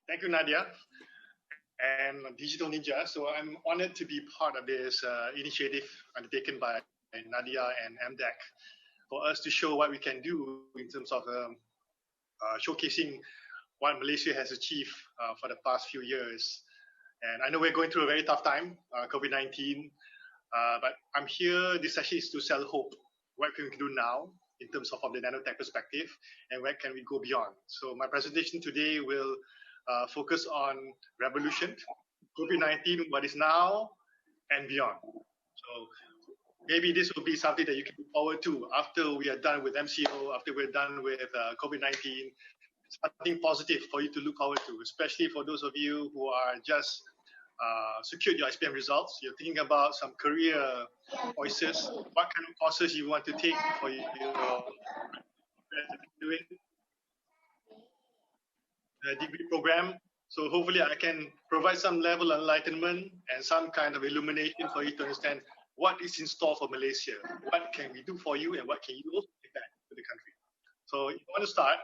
Thank you, Nadia, and Digital Ninja. So I'm honored to be part of this initiative undertaken by Nadia and MDEC for us to show what we can do in terms of showcasing what Malaysia has achieved for the past few years. And I know we're going through a very tough time, COVID-19, but I'm here, this session is to sell hope. What can we do now in terms of the nanotech perspective, and where can we go beyond? So my presentation today will focus on revolution, COVID-19, what is now and beyond. So maybe this will be something that you can look forward to after we are done with MCO, after we're done with COVID-19, something positive for you to look forward to, especially for those of you who are just secured your SPM results. You're thinking about some career choices, what kind of courses you want to take for your doing the degree program. So hopefully I can provide some level of enlightenment and some kind of illumination for you to understand what is in store for Malaysia. What can we do for you, and what can you also give back to the country? So if you want to start,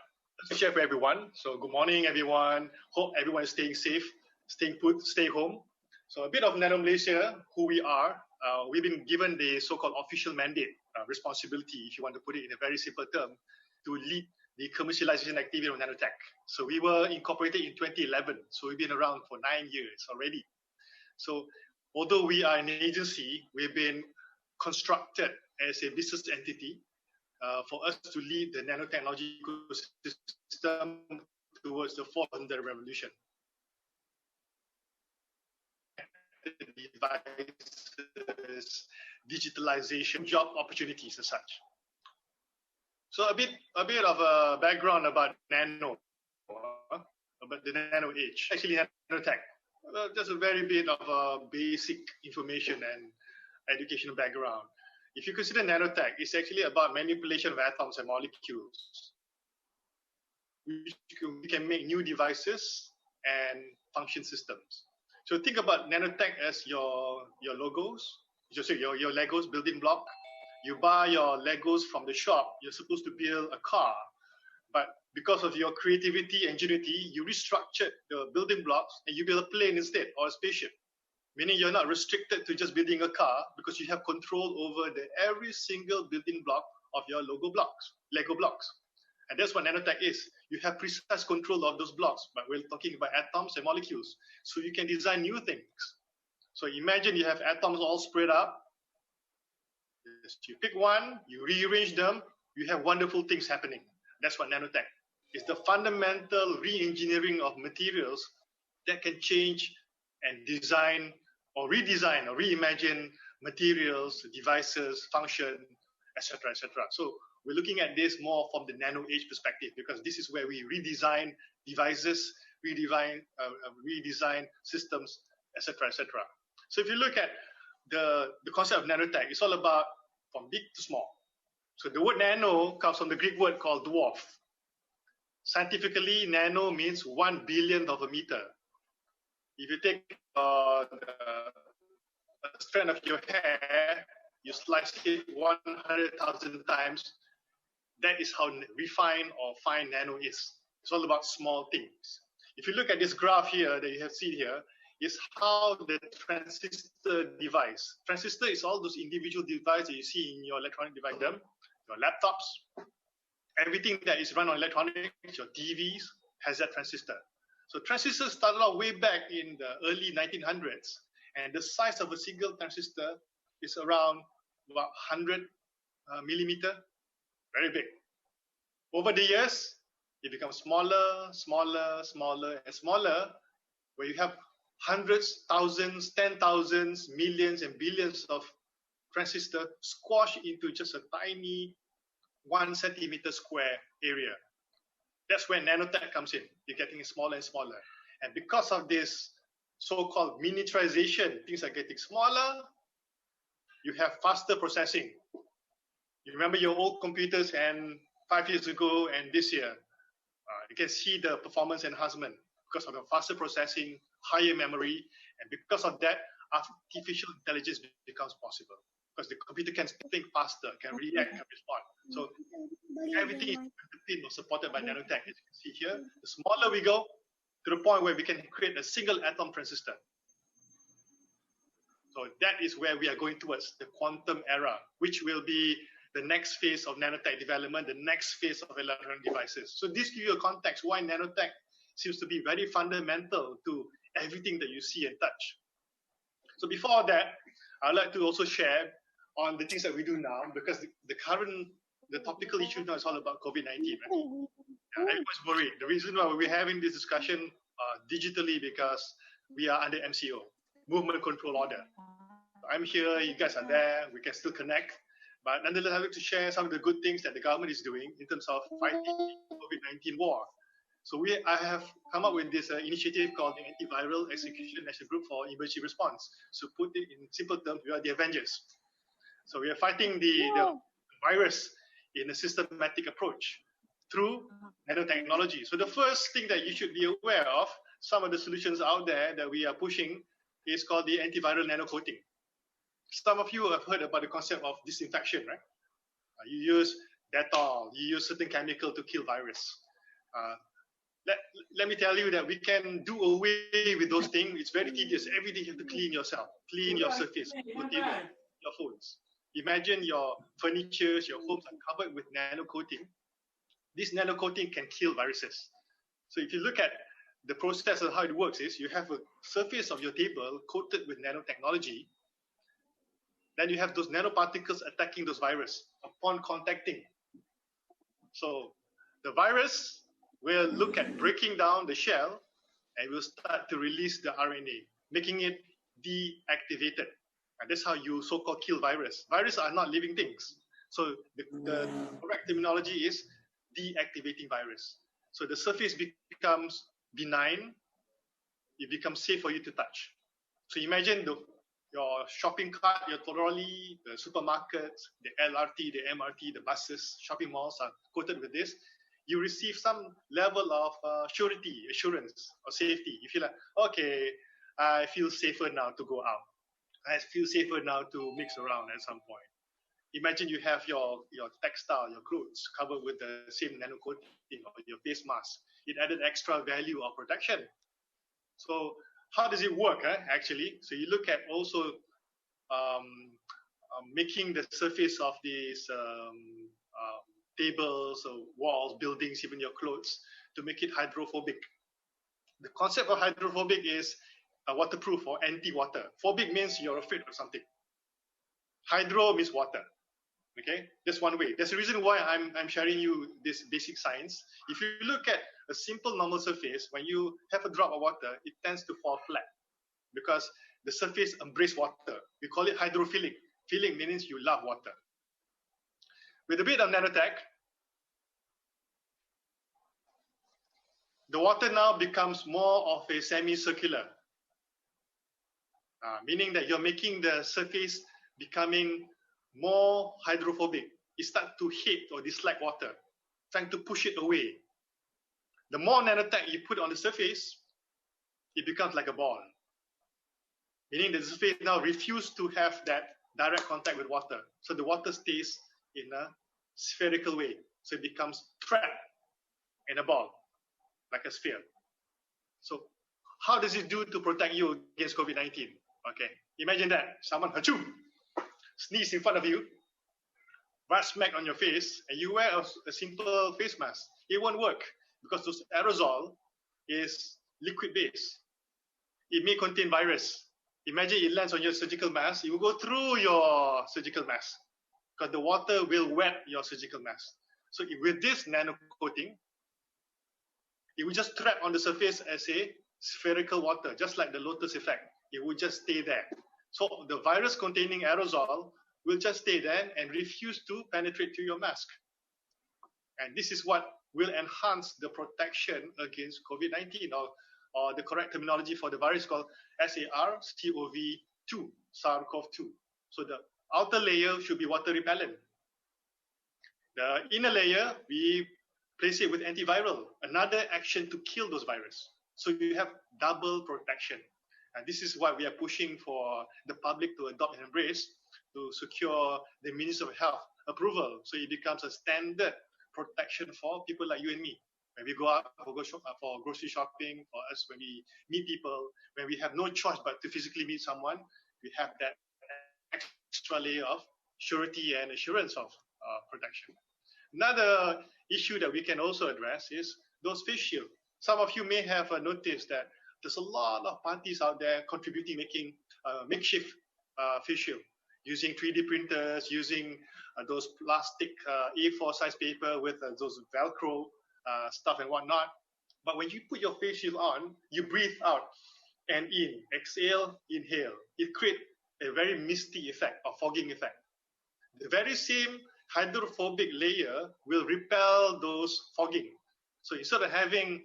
let's share for everyone. So good morning, everyone. Hope everyone is staying safe, staying put, stay home. So a bit of Nano Malaysia, who we are. We've been given the so-called official mandate, responsibility, if you want to put it in a very simple term, to lead the commercialization activity of nanotech. So we were incorporated in 2011. So we've been around for 9 years already. So although we are an agency, we've been constructed as a business entity for us to lead the nanotechnology ecosystem towards the fourth industrial revolution. Devices, digitalization, job opportunities as such. So a bit of a background about nano, about the nano age. Actually, nanotech. Just a very bit of basic information and educational background. If you consider nanotech, it's actually about manipulation of atoms and molecules. We can make new devices and function systems. So think about nanotech as your Legos, your Legos building block. You buy your Legos from the shop, you're supposed to build a car, but because of your creativity, ingenuity, you restructured the building blocks and you build a plane instead, or a spaceship. Meaning you're not restricted to just building a car because you have control over every single building block of your Lego blocks. And that's what nanotech is. You have precise control of those blocks, but we're talking about atoms and molecules. So you can design new things. So imagine you have atoms all spread out. You pick one, you rearrange them, you have wonderful things happening. That's what nanotech is. The fundamental re-engineering of materials that can change and design or redesign or reimagine materials, devices, function, etc., etc. So we're looking at this more from the nano age perspective, because this is where we redesign devices, redesign systems, etc., etc. So if you look at the concept of nanotech, it's all about from big to small. So the word nano comes from the Greek word called dwarf. Scientifically, nano means 1 billionth of a meter. If you take the strand of your hair, you slice it 100,000 times. That is how refined or fine nano is. It's all about small things. If you look at this graph here that you have seen here, is how the transistor device. Transistor is all those individual devices that you see in your electronic device, your laptops, everything that is run on electronics, your TVs has that transistor. So transistors started out way back in the early 1900s, and the size of a single transistor is around about 100 millimeter, very big. Over the years, it becomes smaller, smaller, smaller, and smaller, where you have hundreds, thousands, 10,000s, millions, and billions of transistors squashed into just a tiny 1 centimeter square area. That's where nanotech comes in. You're getting smaller and smaller. And because of this so-called miniaturization, things are getting smaller, you have faster processing. You remember your old computers and 5 years ago and this year, you can see the performance enhancement because of the faster processing, higher memory, and because of that, artificial intelligence becomes possible. Because the computer can think faster, can react, can respond. So everything is underpinned or supported by nanotech. As you can see here, the smaller we go, to the point where we can create a single atom transistor. So that is where we are going towards, the quantum era, which will be the next phase of nanotech development, the next phase of electronic devices. So this gives you a context why nanotech seems to be very fundamental to everything that you see and touch. So before that, I'd like to also share on the things that we do now, because the topical issue now is all about COVID-19. Right? Everyone's worried. The reason why we're having this discussion digitally because we are under MCO, Movement Control Order. I'm here, you guys are there, we can still connect. But nonetheless, I'd like to share some of the good things that the government is doing in terms of fighting the COVID-19 war. So I have come up with this initiative called the Antiviral Execution National Group for Emergency Response. So put it in simple terms, we are the Avengers. So we are fighting the virus in a systematic approach through nanotechnology. So the first thing that you should be aware of, some of the solutions out there that we are pushing, is called the antiviral nanocoating. Some of you have heard about the concept of disinfection, right? You use Dettol, you use certain chemical to kill virus. Let me tell you that we can do away with those things. It's very tedious. Every day you have to clean yourself, clean your surface, your table, your phones. Imagine your furniture, your homes are covered with nanocoating. This nanocoating can kill viruses. So if you look at the process of how it works is, you have a surface of your table coated with nanotechnology. Then you have those nanoparticles attacking those viruses upon contacting. So the virus will look at breaking down the shell and will start to release the RNA, making it deactivated. And that's how you so-called kill virus. Viruses are not living things. So the correct terminology is deactivating virus. So the surface becomes benign, it becomes safe for you to touch. So imagine your shopping cart, your trolley, the supermarkets, the LRT, the MRT, the buses, shopping malls are coated with this. You receive some level of assurance or safety. You feel like, okay, I feel safer now to go out. I feel safer now to mix around at some point. Imagine you have your textile, your clothes covered with the same nanocoating or your face mask. It added extra value of protection. So how does it work, actually? So you look at also making the surface of these tables or walls, buildings, even your clothes, to make it hydrophobic. The concept of hydrophobic is waterproof or anti-water. Phobic means you're afraid of something. Hydro means water. Okay, that's one way. That's the reason why I'm sharing you this basic science. If you look at a simple normal surface, when you have a drop of water, it tends to fall flat because the surface embraces water. We call it hydrophilic. Philic means you love water. With a bit of nanotech, the water now becomes more of a semicircular, meaning that you're making the surface becoming more hydrophobic. It starts to hate or dislike water, trying to push it away. The more nanotech you put on the surface, it becomes like a ball, meaning that the surface now refuses to have that direct contact with water. So the water stays in a spherical way. So it becomes trapped in a ball, like a sphere. So how does it do to protect you against COVID-19? Okay, imagine that someone achoo, sneeze in front of you, right smack on your face, and you wear a simple face mask. It won't work because those aerosol is liquid based. It may contain virus. Imagine it lands on your surgical mask. It will go through your surgical mask because the water will wet your surgical mask. So with this nano coating, it will just trap on the surface as a spherical water, just like the lotus effect. It will just stay there. So the virus containing aerosol will just stay there and refuse to penetrate to your mask. And this is what will enhance the protection against COVID-19, or the correct terminology for the virus called SARS-CoV-2, SARS-CoV-2. So the outer layer should be water repellent. The inner layer, we place it with antiviral, another action to kill those viruses. So you have double protection. And this is why we are pushing for the public to adopt and embrace to secure the Ministry of Health approval. So it becomes a standard protection for people like you and me. When we go out for grocery shopping, for us when we meet people, when we have no choice but to physically meet someone, we have that extra layer of surety and assurance of protection. Another issue that we can also address is those face shields. Some of you may have noticed that there's a lot of parties out there contributing, making makeshift face shield using 3D printers, using those plastic A4 size paper with those Velcro stuff and whatnot. But when you put your face shield on, you breathe out and in, exhale, inhale. It creates a very misty effect or fogging effect. The very same hydrophobic layer will repel those fogging. So instead of having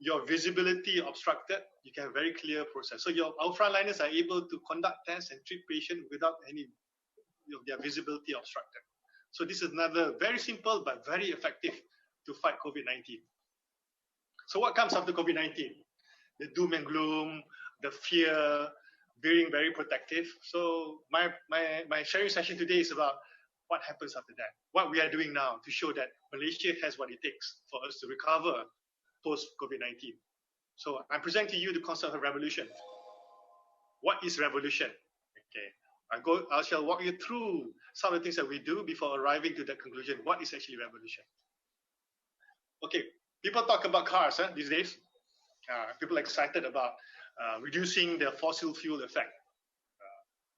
your visibility obstructed, you can have a very clear process. So our frontliners are able to conduct tests and treat patients without any of their visibility obstructed. So this is another very simple but very effective to fight COVID-19. So what comes after COVID-19? The doom and gloom, the fear, being very protective. So my sharing session today is about what happens after that, what we are doing now to show that Malaysia has what it takes for us to recover post-COVID-19. So I'm presenting to you the concept of revolution. What is revolution? Okay, I shall walk you through some of the things that we do before arriving to that conclusion. What is actually revolution? Okay, people talk about cars these days. People are excited about reducing the fossil fuel effect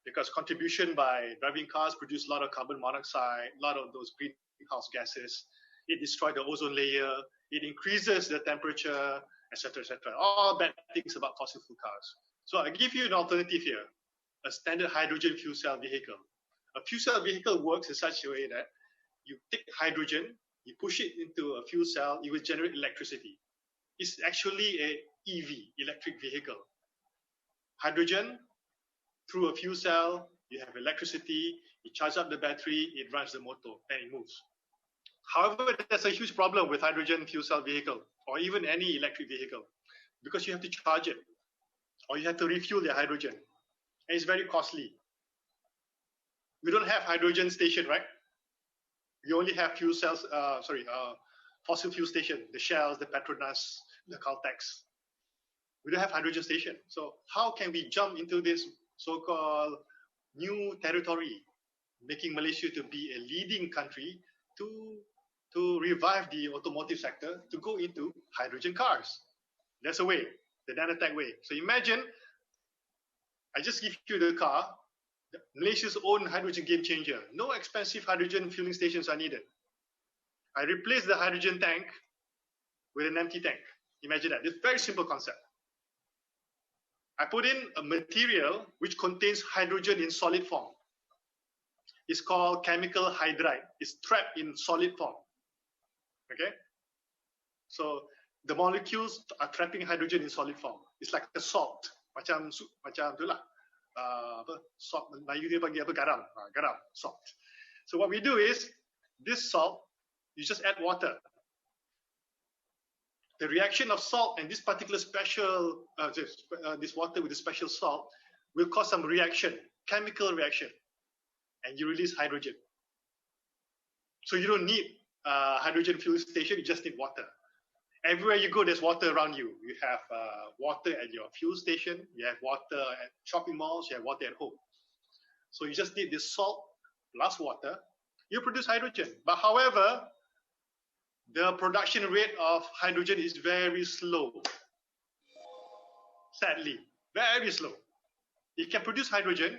because contribution by driving cars produce a lot of carbon monoxide, a lot of those greenhouse gases. It destroys the ozone layer. It increases the temperature, etc., etc. All bad things about fossil fuel cars. So I give you an alternative here, a standard hydrogen fuel cell vehicle. A fuel cell vehicle works in such a way that you take hydrogen, you push it into a fuel cell, it will generate electricity. It's actually a EV, electric vehicle. Hydrogen, through a fuel cell, you have electricity, you charge up the battery, it runs the motor, and it moves. However, there's a huge problem with hydrogen fuel cell vehicle, or even any electric vehicle, because you have to charge it, or you have to refuel the hydrogen, and it's very costly. We don't have hydrogen station, right? We only have fuel cells, fossil fuel station, the Shells, the Petronas, the Caltex. We don't have hydrogen station. So how can we jump into this so-called new territory, making Malaysia to be a leading country to revive the automotive sector to go into hydrogen cars? There's a way, the nanotech way. So imagine, I just give you the car, Malaysia's own hydrogen game changer. No expensive hydrogen fueling stations are needed. I replace the hydrogen tank with an empty tank. Imagine that. It's a very simple concept. I put in a material which contains hydrogen in solid form. It's called chemical hydride. It's trapped in solid form. Okay? So the molecules are trapping hydrogen in solid form. It's like a salt. Macam tu lah. Salt, Melayu dia panggil apa? Garam. Garam, salt. So what we do is, this salt, you just add water. The reaction of salt and this particular special, this water with the special salt will cause some reaction, chemical reaction, and you release hydrogen. So you don't need hydrogen fuel station, you just need water. Everywhere you go, there's water around you. You have water at your fuel station, you have water at shopping malls, you have water at home. So you just need this salt plus water, you produce hydrogen. But however, the production rate of hydrogen is very slow. Sadly, very slow. It can produce hydrogen,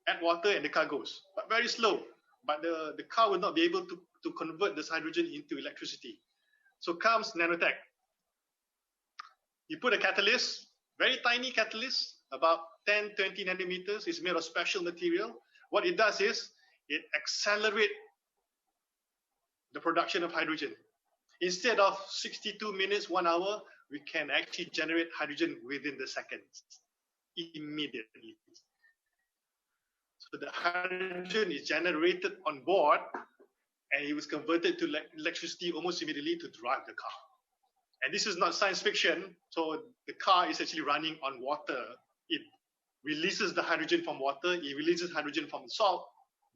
add water, and the car goes, but very slow. But the car will not be able to convert this hydrogen into electricity. So comes nanotech. You put a catalyst, very tiny catalyst, about 10, 20 nanometers. It's made of special material. What it does is, it accelerates the production of hydrogen. Instead of 62 minutes, 1 hour, we can actually generate hydrogen within the seconds, immediately. So the hydrogen is generated on board, and it was converted to electricity almost immediately to drive the car. And this is not science fiction. So the car is actually running on water. It releases the hydrogen from water. It releases hydrogen from salt,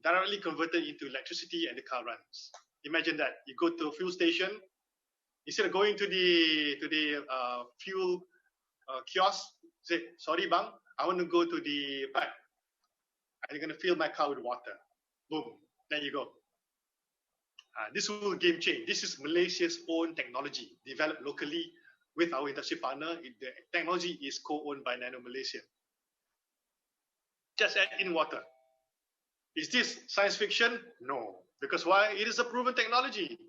directly converted into electricity, and the car runs. Imagine that. You go to a fuel station, Instead of going to the fuel kiosk, say, sorry, bang, I want to go to the pipe. I'm going to fill my car with water. Boom, there you go. This will game change. This is Malaysia's own technology, developed locally with our industry partner. The technology is co-owned by Nano Malaysia. Just add in water. Is this science fiction? No. Because why? It is a proven technology.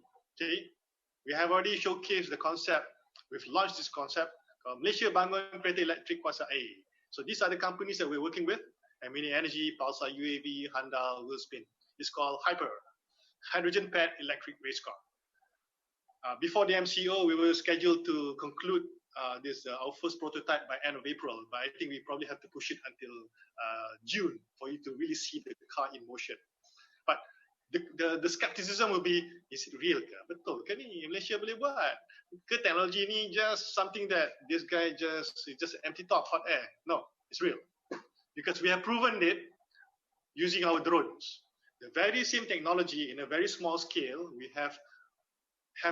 Okay, we have already showcased the concept. We've launched this concept. Malaysia Bangun Kereta Elektrik Kuasa Air. So these are the companies that we're working with. Mini Energy, Pulsar UAV, Handal, Willspin. It's called Hyper, Hydrogen Pad Electric Race Car. Before the MCO, we were scheduled to conclude our first prototype by end of April, but I think we probably have to push it until June for you to really see the car in motion. But the skepticism will be, is it real ke? Betul ke ni Malaysia boleh buat? Ke teknologi ni just something that this guy just empty talk, hot air? No, it's real. Because we have proven it using our drones. The very same technology in a very small scale, we have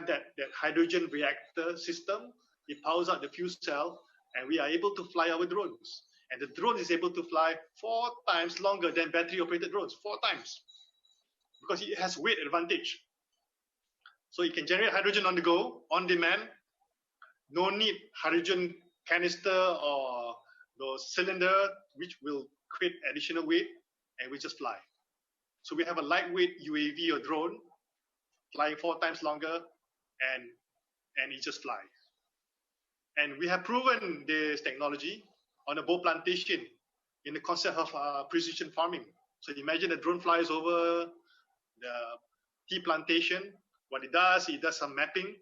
that hydrogen reactor system. It powers out the fuel cell, and we are able to fly our drones. And the drone is able to fly 4 times longer than battery-operated drones, 4 times. Because it has weight advantage. So it can generate hydrogen on the go, on demand. No need hydrogen canister or those cylinder, which will create additional weight, and we just fly. So we have a lightweight UAV or drone flying 4 times longer, and it just flies. And we have proven this technology on a bow plantation in the concept of precision farming. So imagine a drone flies over the tea plantation. What it does some mapping.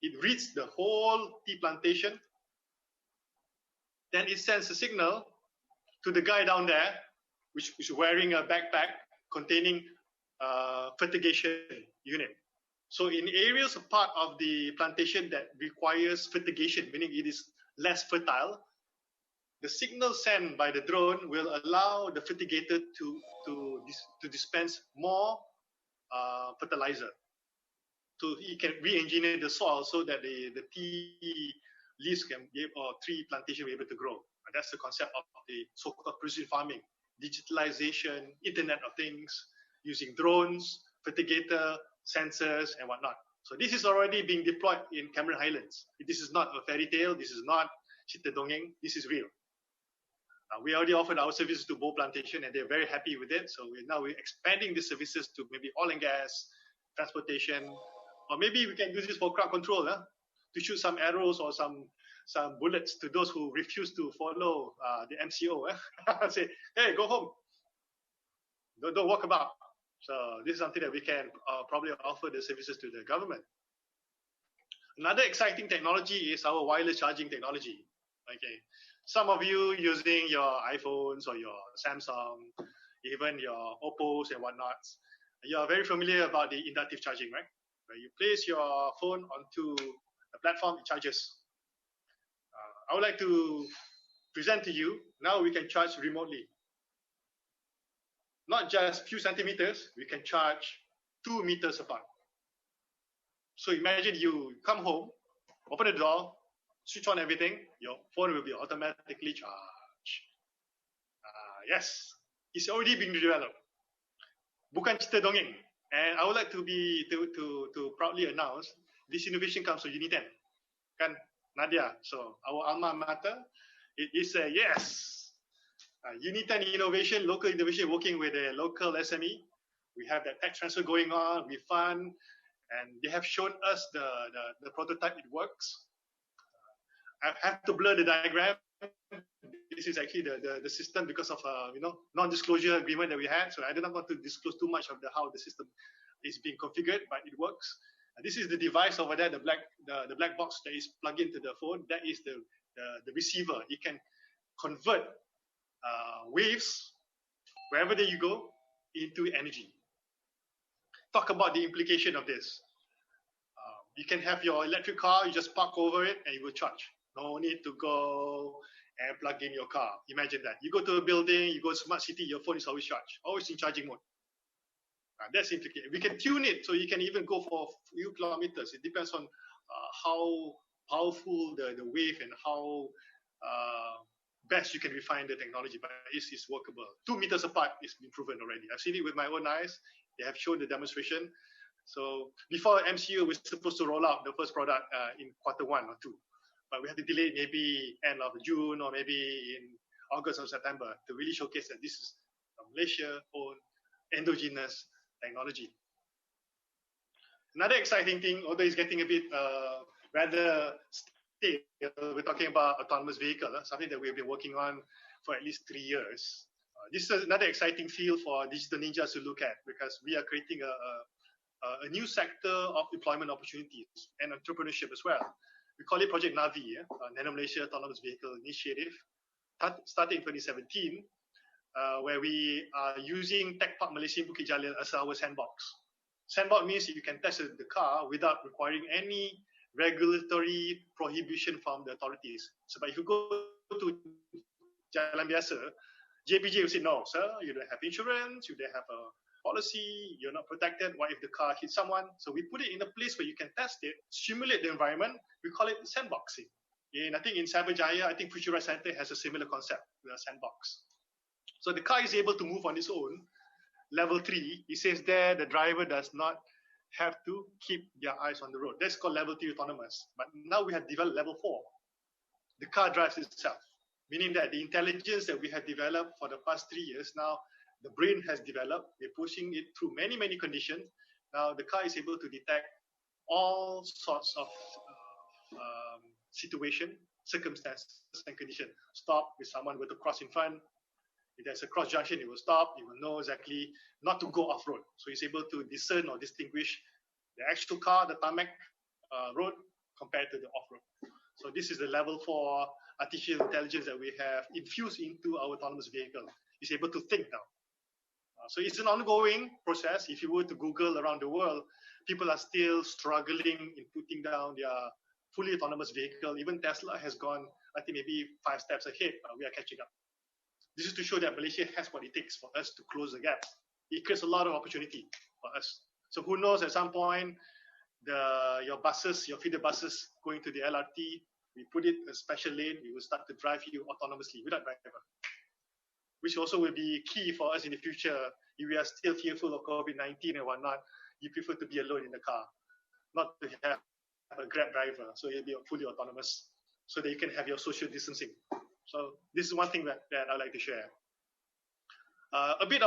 It reads the whole tea plantation. Then it sends a signal to the guy down there, which is wearing a backpack containing fertigation unit. So in areas of part of the plantation that requires fertigation, meaning it is less fertile, the signal sent by the drone will allow the fertigator to dispense more fertilizer. So he can re-engineer the soil so that the tea leaves can be able, or tree plantation will be able to grow. And that's the concept of the so-called precision farming, digitalization, Internet of Things, using drones, fertigator, sensors, and whatnot. So this is already being deployed in Cameron Highlands. This is not a fairy tale. This is not cerita dongeng. This is real. We already offered our services to Bow Plantation, and they're very happy with it. So we're expanding the services to maybe oil and gas, transportation, or maybe we can use this for crowd control, to shoot some arrows or some bullets to those who refuse to follow the MCO. Say, hey, go home. Don't walk about. So this is something that we can probably offer the services to the government. Another exciting technology is our wireless charging technology. Okay, some of you using your iPhones or your Samsung, even your Oppos and whatnot, you are very familiar about the inductive charging, right? Where you place your phone onto a platform, it charges. I would like to present to you, now we can charge remotely. Not just few centimeters, we can charge 2 meters apart. So imagine you come home, open the door, switch on everything, your phone will be automatically charged. Yes, it's already been developed. Bukan cerita dongeng. And I would like to proudly announce this innovation comes from Uniten. Kan, Nadia? So our alma mater, it is a yes. Uniten Innovation, local innovation, working with a local SME. We have that tech transfer going on, we fund, and they have shown us the prototype, it works. I have to blur the diagram. This is actually the system because of non-disclosure agreement that we had. So I do not want to disclose too much of how the system is being configured, but it works. This is the device over there, the black box that is plugged into the phone. That is the receiver. It can convert waves wherever you go into energy. Talk about the implication of this. You can have your electric car, you just park over it and it will charge. No need to go and plug in your car. Imagine that. You go to a building, you go to smart city, your phone is always charged, always in charging mode. That's implicated. We can tune it so you can even go for a few kilometers. It depends on how powerful the wave and how best you can refine the technology, but it's workable. 2 meters apart is been proven already. I've seen it with my own eyes. They have shown the demonstration. So before MCU, we're supposed to roll out the first product in Q1 or 2, but we have to delay it maybe end of June or maybe in August or September to really showcase that this is a Malaysia-owned endogenous technology. Another exciting thing, although it's getting a bit rather stale, we're talking about autonomous vehicle, something that we've been working on for at least 3 years. This is another exciting field for digital ninjas to look at, because we are creating a new sector of employment opportunities and entrepreneurship as well. We call it Project Navi, Nano Malaysia Autonomous Vehicle Initiative, starting in 2017, where we are using Tech Park Malaysia Bukit Jalil as our sandbox. Sandbox means you can test the car without requiring any regulatory prohibition from the authorities. So if you go to Jalan Biasa, JPJ will say, no, sir, you don't have insurance, you don't have a policy, you're not protected. What if the car hits someone? So we put it in a place where you can test it, simulate the environment. We call it sandboxing. I think in Cyberjaya, I think Futura Center has a similar concept, the sandbox. So the car is able to move on its own. Level 3, it says there the driver does not have to keep their eyes on the road. That's called level 3 autonomous. But now we have developed level 4. The car drives itself, meaning that the intelligence that we have developed for the past 3 years, now the brain has developed. We're pushing it through many, many conditions. Now the car is able to detect all sorts of situation, circumstances, and conditions. Stop if someone were to cross in front. If there's a cross junction, it will stop. It will know exactly not to go off road. So it's able to discern or distinguish the actual car, the tarmac road, compared to the off road. So this is the level 4 artificial intelligence that we have infused into our autonomous vehicle. It's able to think now. So it's an ongoing process. If you were to Google around the world, people are still struggling in putting down their fully autonomous vehicle. Even Tesla has gone, I think, maybe 5 steps ahead. We are catching up. This is to show that Malaysia has what it takes for us to close the gap. It creates a lot of opportunity for us. So who knows, at some point, your buses, your feeder buses going to the LRT, we put it in a special lane, we will start to drive you autonomously without driver, which also will be key for us in the future. If we are still fearful of COVID-19 and whatnot, you prefer to be alone in the car, not to have a Grab driver. So you'll be fully autonomous so that you can have your social distancing. So this is one thing that I'd like to share. A bit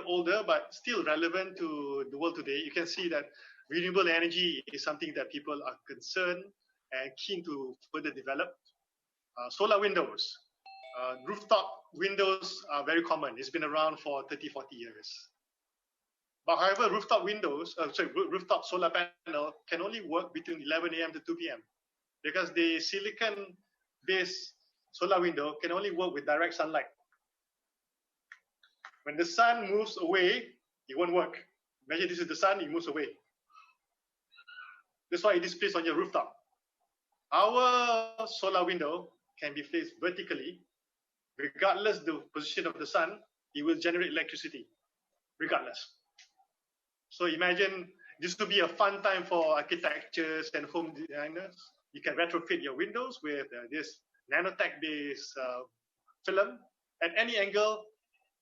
older, but still relevant to the world today. You can see that renewable energy is something that people are concerned and keen to further develop. Solar windows, rooftop windows are very common. It's been around for 30, 40 years. But however, rooftop solar panel can only work between 11 a.m. to 2 p.m. because the silicon-based solar window can only work with direct sunlight. When the sun moves away, it won't work. Imagine this is the sun, it moves away. That's why it is placed on your rooftop. Our solar window can be placed vertically. Regardless the position of the sun, it will generate electricity, regardless. So imagine this would be a fun time for architects and home designers. You can retrofit your windows with this nanotech-based film at any angle.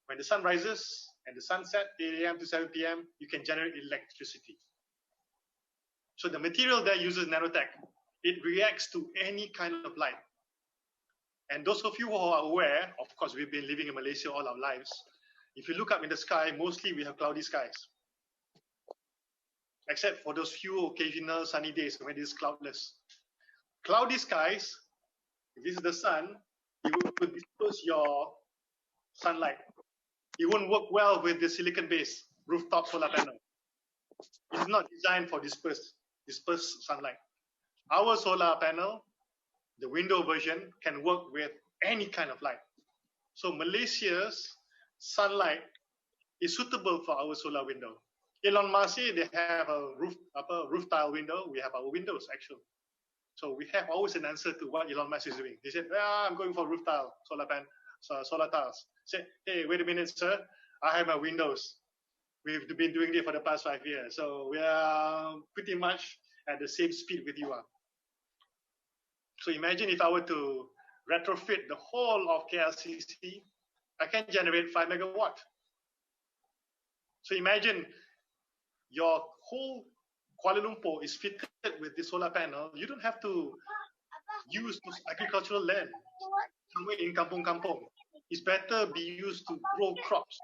When the sun rises and the sun sets, 8 a.m. to 7 p.m., you can generate electricity. So the material there uses nanotech. It reacts to any kind of light. And those of you who are aware, of course, we've been living in Malaysia all our lives. If you look up in the sky, mostly we have cloudy skies. Except for those few occasional sunny days when it is cloudless. Cloudy skies, if this is the sun, it will disperse your sunlight. It won't work well with the silicon-based rooftop solar panel. It's not designed for dispersed sunlight. Our solar panel, the window version, can work with any kind of light. So Malaysia's sunlight is suitable for our solar window. Elon Musk, they have a roof tile window. We have our windows, actually. So we have always an answer to what Elon Musk is doing. He said, I'm going for roof tile, solar tiles. Say, hey, wait a minute, sir. I have my windows. We've been doing it for the past 5 years. So we are pretty much at the same speed with you are. So imagine if I were to retrofit the whole of KLCC, I can generate 5 megawatt. So imagine your whole Kuala Lumpur is fitted with the solar panel. You don't have to use those agricultural land somewhere in kampung-kampung. It's better be used to grow crops,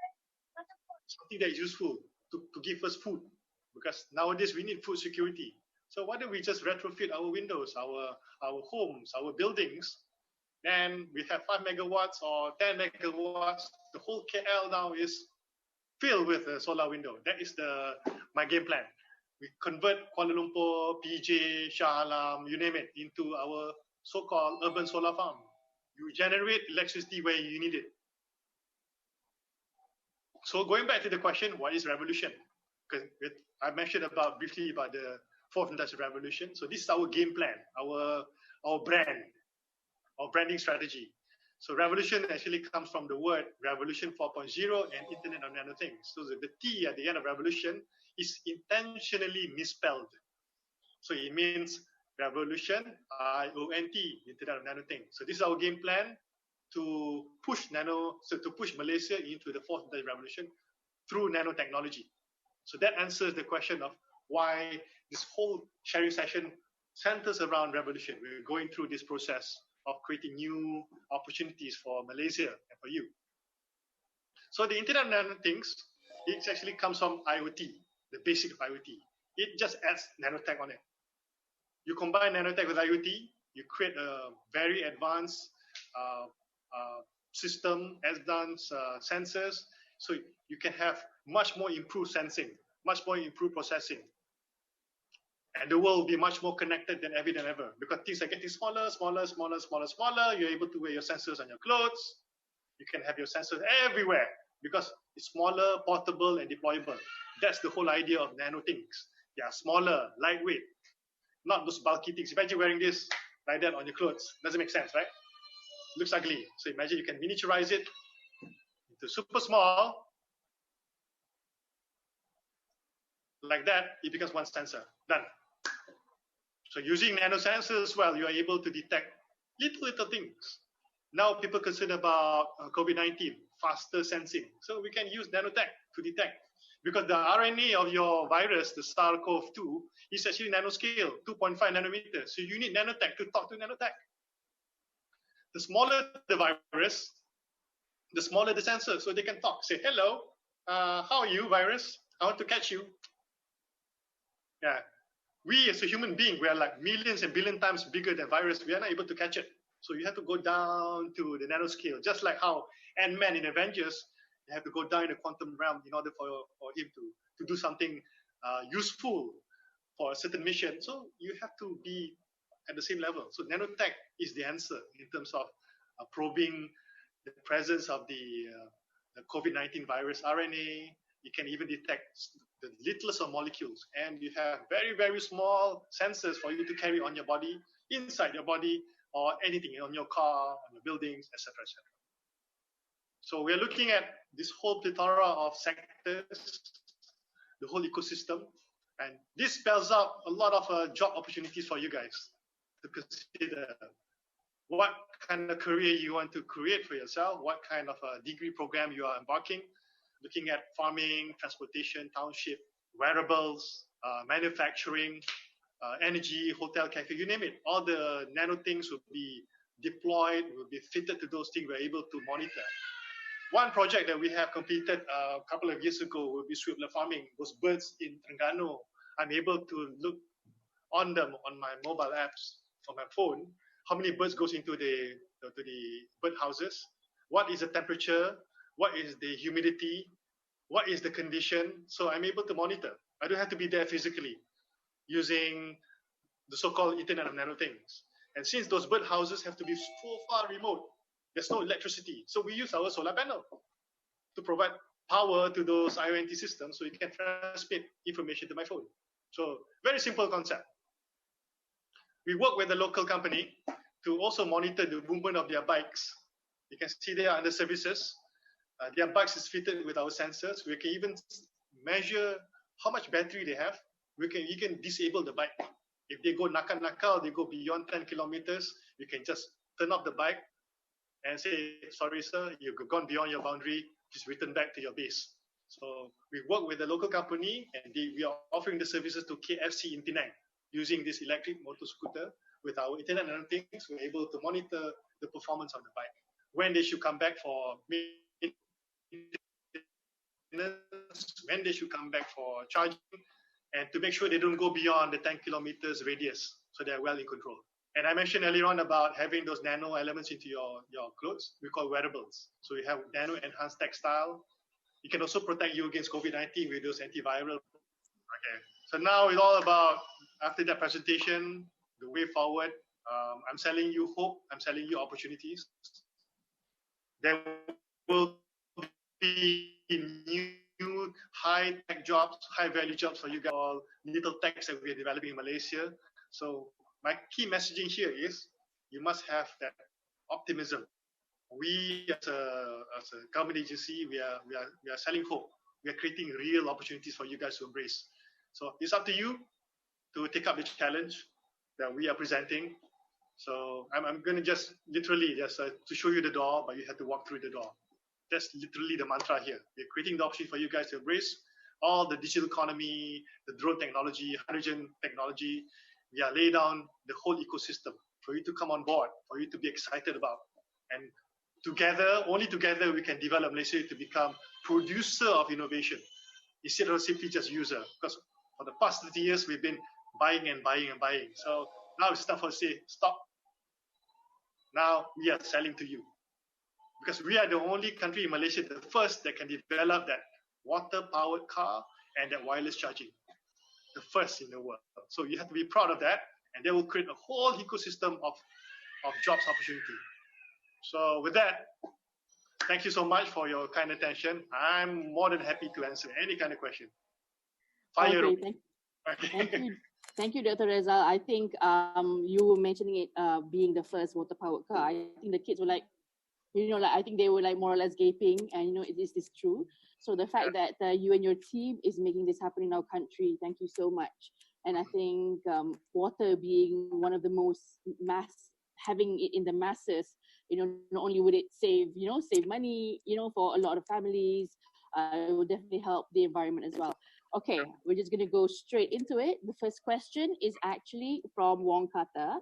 something that is useful to give us food, because nowadays we need food security. So why don't we just retrofit our windows, our homes, our buildings, and we have 5 megawatts or 10 megawatts. The whole KL now is filled with a solar window. That is my game plan. We convert Kuala Lumpur, PJ, Shah Alam, you name it, into our so-called urban solar farm. You generate electricity where you need it. So going back to the question, what is revolution? Because I mentioned briefly about the fourth industrial revolution. So this is our game plan, our brand, our branding strategy. So revolution actually comes from the word revolution 4.0 and Internet of Nano Things. So the T at the end of revolution is intentionally misspelled. So it means revolution, IONT, Internet of Nano Things. So this is our game plan to push Malaysia into the fourth industrial revolution through nanotechnology. So that answers the question of why this whole sharing session centers around revolution. We're going through this process of creating new opportunities for Malaysia and for you. So the Internet of Nano Things, it actually comes from IoT, the basic of IoT. It just adds nanotech on it. You combine nanotech with IoT, you create a very advanced system, advanced sensors, so you can have much more improved sensing, much more improved processing. And the world will be much more connected than ever, because things are getting smaller. You're able to wear your sensors on your clothes. You can have your sensors everywhere because it's smaller, portable, and deployable. That's the whole idea of nano things. They are smaller, lightweight, not those bulky things. Imagine wearing this like that on your clothes. Doesn't make sense, right? Looks ugly. So imagine you can miniaturize it into super small. Like that, it becomes one sensor. Done. So using nanosensors as well, you are able to detect little things. Now people concerned about COVID-19, faster sensing. So we can use nanotech to detect. Because the RNA of your virus, the SARS-CoV-2, is actually nanoscale, 2.5 nanometers. So you need nanotech to talk to nanotech. The smaller the virus, the smaller the sensor, so they can talk. Say, hello, how are you, virus? I want to catch you. Yeah. We as a human being, we are like millions and billion times bigger than virus. We are not able to catch it. So you have to go down to the nanoscale, just like how Ant-Man in Avengers, you have to go down in the quantum realm in order for him to do something useful for a certain mission. So you have to be at the same level. So nanotech is the answer in terms of probing the presence of the COVID-19 virus RNA. You can even detect the littlest of molecules, and you have very, very small sensors for you to carry on your body, inside your body, or anything on your car, on your buildings, etc., etc. So we're looking at this whole plethora of sectors, the whole ecosystem, and this spells out a lot of job opportunities for you guys to consider what kind of career you want to create for yourself, what kind of a degree program you are embarking, looking at farming, transportation, township, wearables, manufacturing, energy, hotel, cafe, you name it. All the nano things will be deployed, will be fitted to those things we're able to monitor. One project that we have completed a couple of years ago will be swiftlet farming. Those birds in Terengganu, I'm able to look on them on my mobile apps on my phone. How many birds goes into the bird houses? What is the temperature? What is the humidity? What is the condition? So I'm able to monitor. I don't have to be there physically using the so-called Internet of Nano Things. And since those bird houses have to be so far remote, there's no electricity. So we use our solar panel to provide power to those IoT systems so you can transmit information to my phone. So very simple concept. We work with a local company to also monitor the movement of their bikes. You can see there under services. Their bikes is fitted with our sensors. We can even measure how much battery they have. You can disable the bike. If they go nakal, they go beyond 10 kilometers, you can just turn off the bike and say, sorry, sir, you've gone beyond your boundary, just return back to your base. So we work with the local company, and we are offering the services to KFC in Penang using this electric motor scooter. With our Internet and things, we're able to monitor the performance of the bike, when they should come back for maintenance, when they should come back for charging, and to make sure they don't go beyond the 10 kilometers radius, so they're well in control. And I mentioned earlier on about having those nano elements into your clothes. We call wearables. So you have nano enhanced textile. It can also protect you against COVID-19 with those antiviral. Okay. So now it's all about, after that presentation, the way forward. I'm selling you hope. I'm selling you opportunities. There will be new high-tech jobs, high-value jobs for you guys, all little techs that we're developing in Malaysia. So my key messaging here is you must have that optimism. We as a government agency, we are selling hope. We are creating real opportunities for you guys to embrace. So it's up to you to take up the challenge that we are presenting. So I'm going to just literally to show you the door, but you have to walk through the door. That's literally the mantra here. We're creating the opportunity for you guys to embrace all the digital economy, the drone technology, hydrogen technology. We are laying down the whole ecosystem for you to come on board, for you to be excited about. And together, only together, we can develop Malaysia to become producer of innovation instead of simply just user. Because for the past 30 years, we've been buying and buying and buying. So now it's time for us to say, stop. Now we are selling to you. Because we are the only country in Malaysia, the first that can develop that water-powered car and that wireless charging. The first in the world. So you have to be proud of that, and that will create a whole ecosystem of jobs opportunity. So with that, thank you so much for your kind attention. I'm more than happy to answer any kind of question. Fire. Okay, thank you, Dr. Rezal. I think you were mentioning it being the first water-powered car. I think the kids were like, I think they were like more or less gaping, and is this true? So the fact that you and your team is making this happen in our country, thank you so much. And I think water being one of the most having it in the masses, not only would it save money, for a lot of families, it will definitely help the environment as well. Okay, we're just going to go straight into it. The first question is actually from Wong Carter.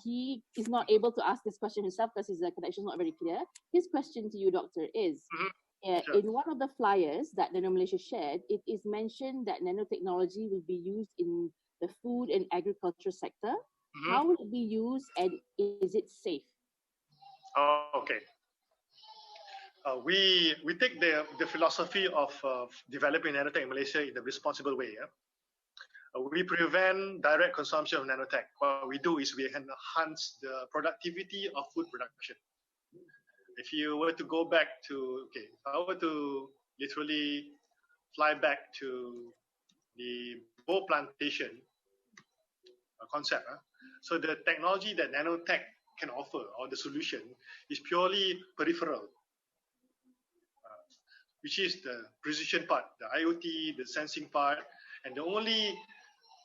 He is not able to ask this question himself because his connection is not very clear. His question to you, Doctor, is in one of the flyers that Nano Malaysia shared, it is mentioned that nanotechnology will be used in the food and agriculture sector. How will it be used, and is it safe? Okay. We take the philosophy of developing nanotech in Malaysia in a responsible way. We prevent direct consumption of nanotech. What we do is we enhance the productivity of food production. If you were to go back to, if I were to literally fly back to the bow plantation concept, so the technology that nanotech can offer, or the solution, is purely peripheral, which is the precision part, the IoT, the sensing part, and the only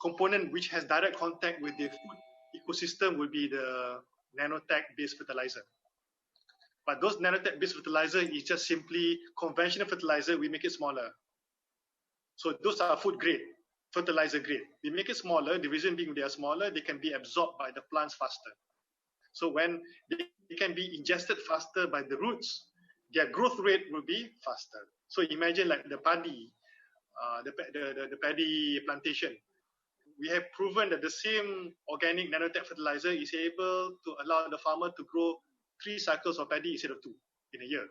component which has direct contact with the food ecosystem will be the nanotech-based fertilizer. But those nanotech-based fertilizer is just simply conventional fertilizer. We make it smaller. So those are food grade, fertilizer grade. We make it smaller. The reason being they are smaller, they can be absorbed by the plants faster. So when they can be ingested faster by the roots, their growth rate will be faster. So imagine like the paddy, the paddy plantation. We have proven that the same organic nanotech fertilizer is able to allow the farmer to grow 3 cycles of paddy instead of 2 in a year.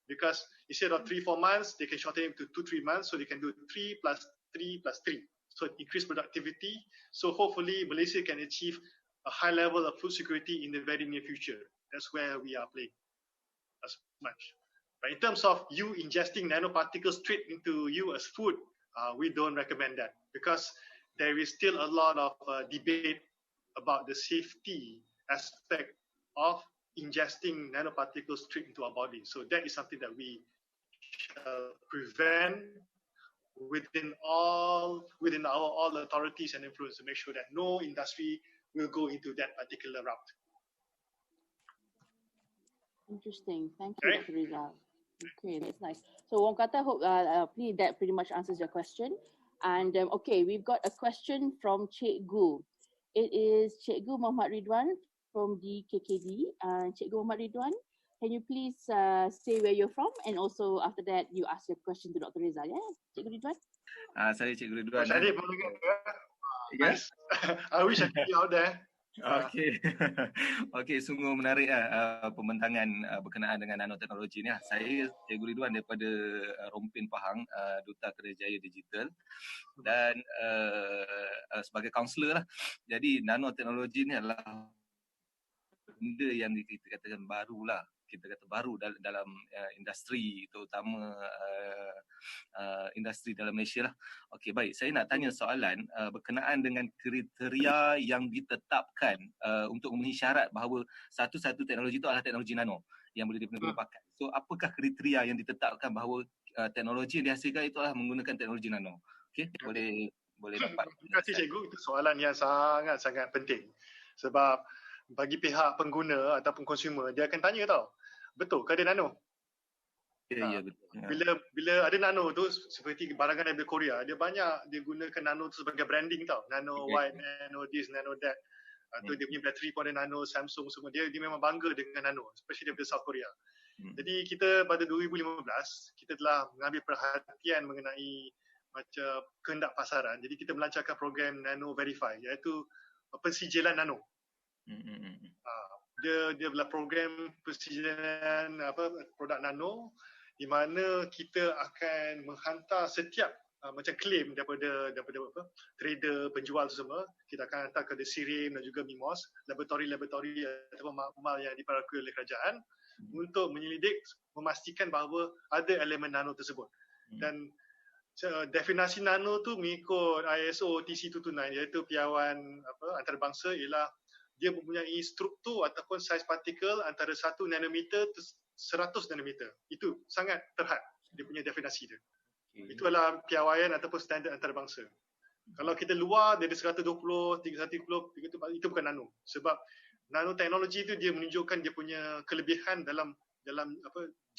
Because instead of 3-4 months, they can shorten it to 2-3 months, so they can do 3 plus 3 plus 3. So increase productivity. So hopefully Malaysia can achieve a high level of food security in the very near future. That's where we are playing as much. But in terms of you ingesting nanoparticles straight into you as food, we don't recommend that, because there is still a lot of debate about the safety aspect of ingesting nanoparticles straight into our body. So that is something that we shall prevent within all authorities and influence to make sure that no industry will go into that particular route. Interesting. Thank you, Okay. Dr. Rezal. Okay, that's nice. So orang kata, hope please that pretty much answers your question. And okay, we've got a question from Cikgu. It is Cikgu Muhammad Ridwan from the KKD. Cikgu Muhammad Ridwan, can you please say where you're from, and also after that you ask your question to Dr. Rezal, yeah? Cikgu Ridwan. Saya Cikgu Ridwan. Syarif, yes. I wish I could be out there. Okey. Okey, sungguh menarik pembentangan berkenaan dengan nanoteknologi ni. Saya Cikgu Ridwan daripada Rompin Pahang, Duta Kerjaya Digital, dan sebagai kaunselor lah. Jadi nanoteknologi ni adalah benda yang kita katakan barulah. Kita kata baru dalam industri, terutama industri dalam Malaysia lah. Okey, baik. Saya nak tanya soalan berkenaan dengan kriteria yang ditetapkan untuk memenuhi syarat bahawa satu-satu teknologi itu adalah teknologi nano yang boleh digunakan pakai. So, apakah kriteria yang ditetapkan bahawa teknologi yang dihasilkan itu adalah menggunakan teknologi nano? Okey, boleh dapat. Terima kasih cikgu, itu soalan yang sangat-sangat penting. Sebab bagi pihak pengguna ataupun consumer, dia akan tanya tau, betul ke ada nano? Ya, betul. Bila ada nano tu, seperti barangan dari Korea, dia banyak dia gunakan nano tu sebagai branding tau. Nano white, nano this, nano that. Atau dia punya bateri pun ada nano, Samsung semua. Dia memang bangga dengan nano, especially daripada South Korea. Jadi kita pada 2015, kita telah mengambil perhatian mengenai macam kehendak pasaran. Jadi kita melancarkan program Nano Verify, iaitu pensijilan nano. Dia adalah program pensijilan produk nano, di mana kita akan menghantar setiap macam claim daripada trader, penjual semua, kita akan hantar ke Sirim dan juga MIMOS, laboratori ataupun makmal yang diperangkui oleh kerajaan untuk menyelidik, memastikan bahawa ada elemen nano tersebut. Dan definisi nano tu mengikut ISO TC229, iaitu piawaian antarabangsa, ialah dia mempunyai struktur ataupun saiz partikel antara 1 nanometer to 100 nanometer. Itu sangat terhad dia punya definisi dia. Itu adalah piawaian ataupun standard antarabangsa. Kalau kita luar dari 120, 310, itu bukan nano. Sebab nanoteknologi itu dia menunjukkan dia punya kelebihan dalam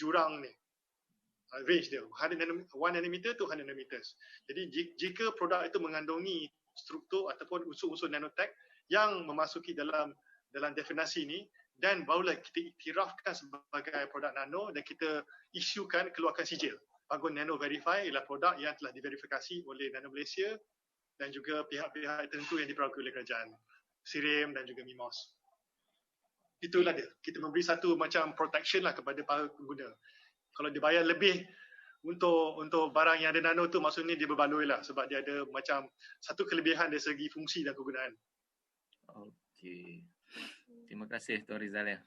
jurang ni. Range dia 1 nanometer to 100 nanometers. Jadi jika produk itu mengandungi struktur ataupun unsur-unsur nanotech yang memasuki dalam definisi ini, dan barulah kita iktirafkan sebagai produk nano dan kita keluarkan sijil. Bangun Nano Verify ialah produk yang telah diverifikasi oleh Nano Malaysia dan juga pihak-pihak tertentu yang diperangkui oleh kerajaan, Sirim dan juga MIMOS. Itulah dia. Kita memberi satu macam protection lah kepada para pengguna. Kalau dia bayar lebih untuk barang yang ada nano tu, maksudnya dia berbaloi lah, sebab dia ada macam satu kelebihan dari segi fungsi dan kegunaan. Okey. Terima kasih Tuan Rezal ya.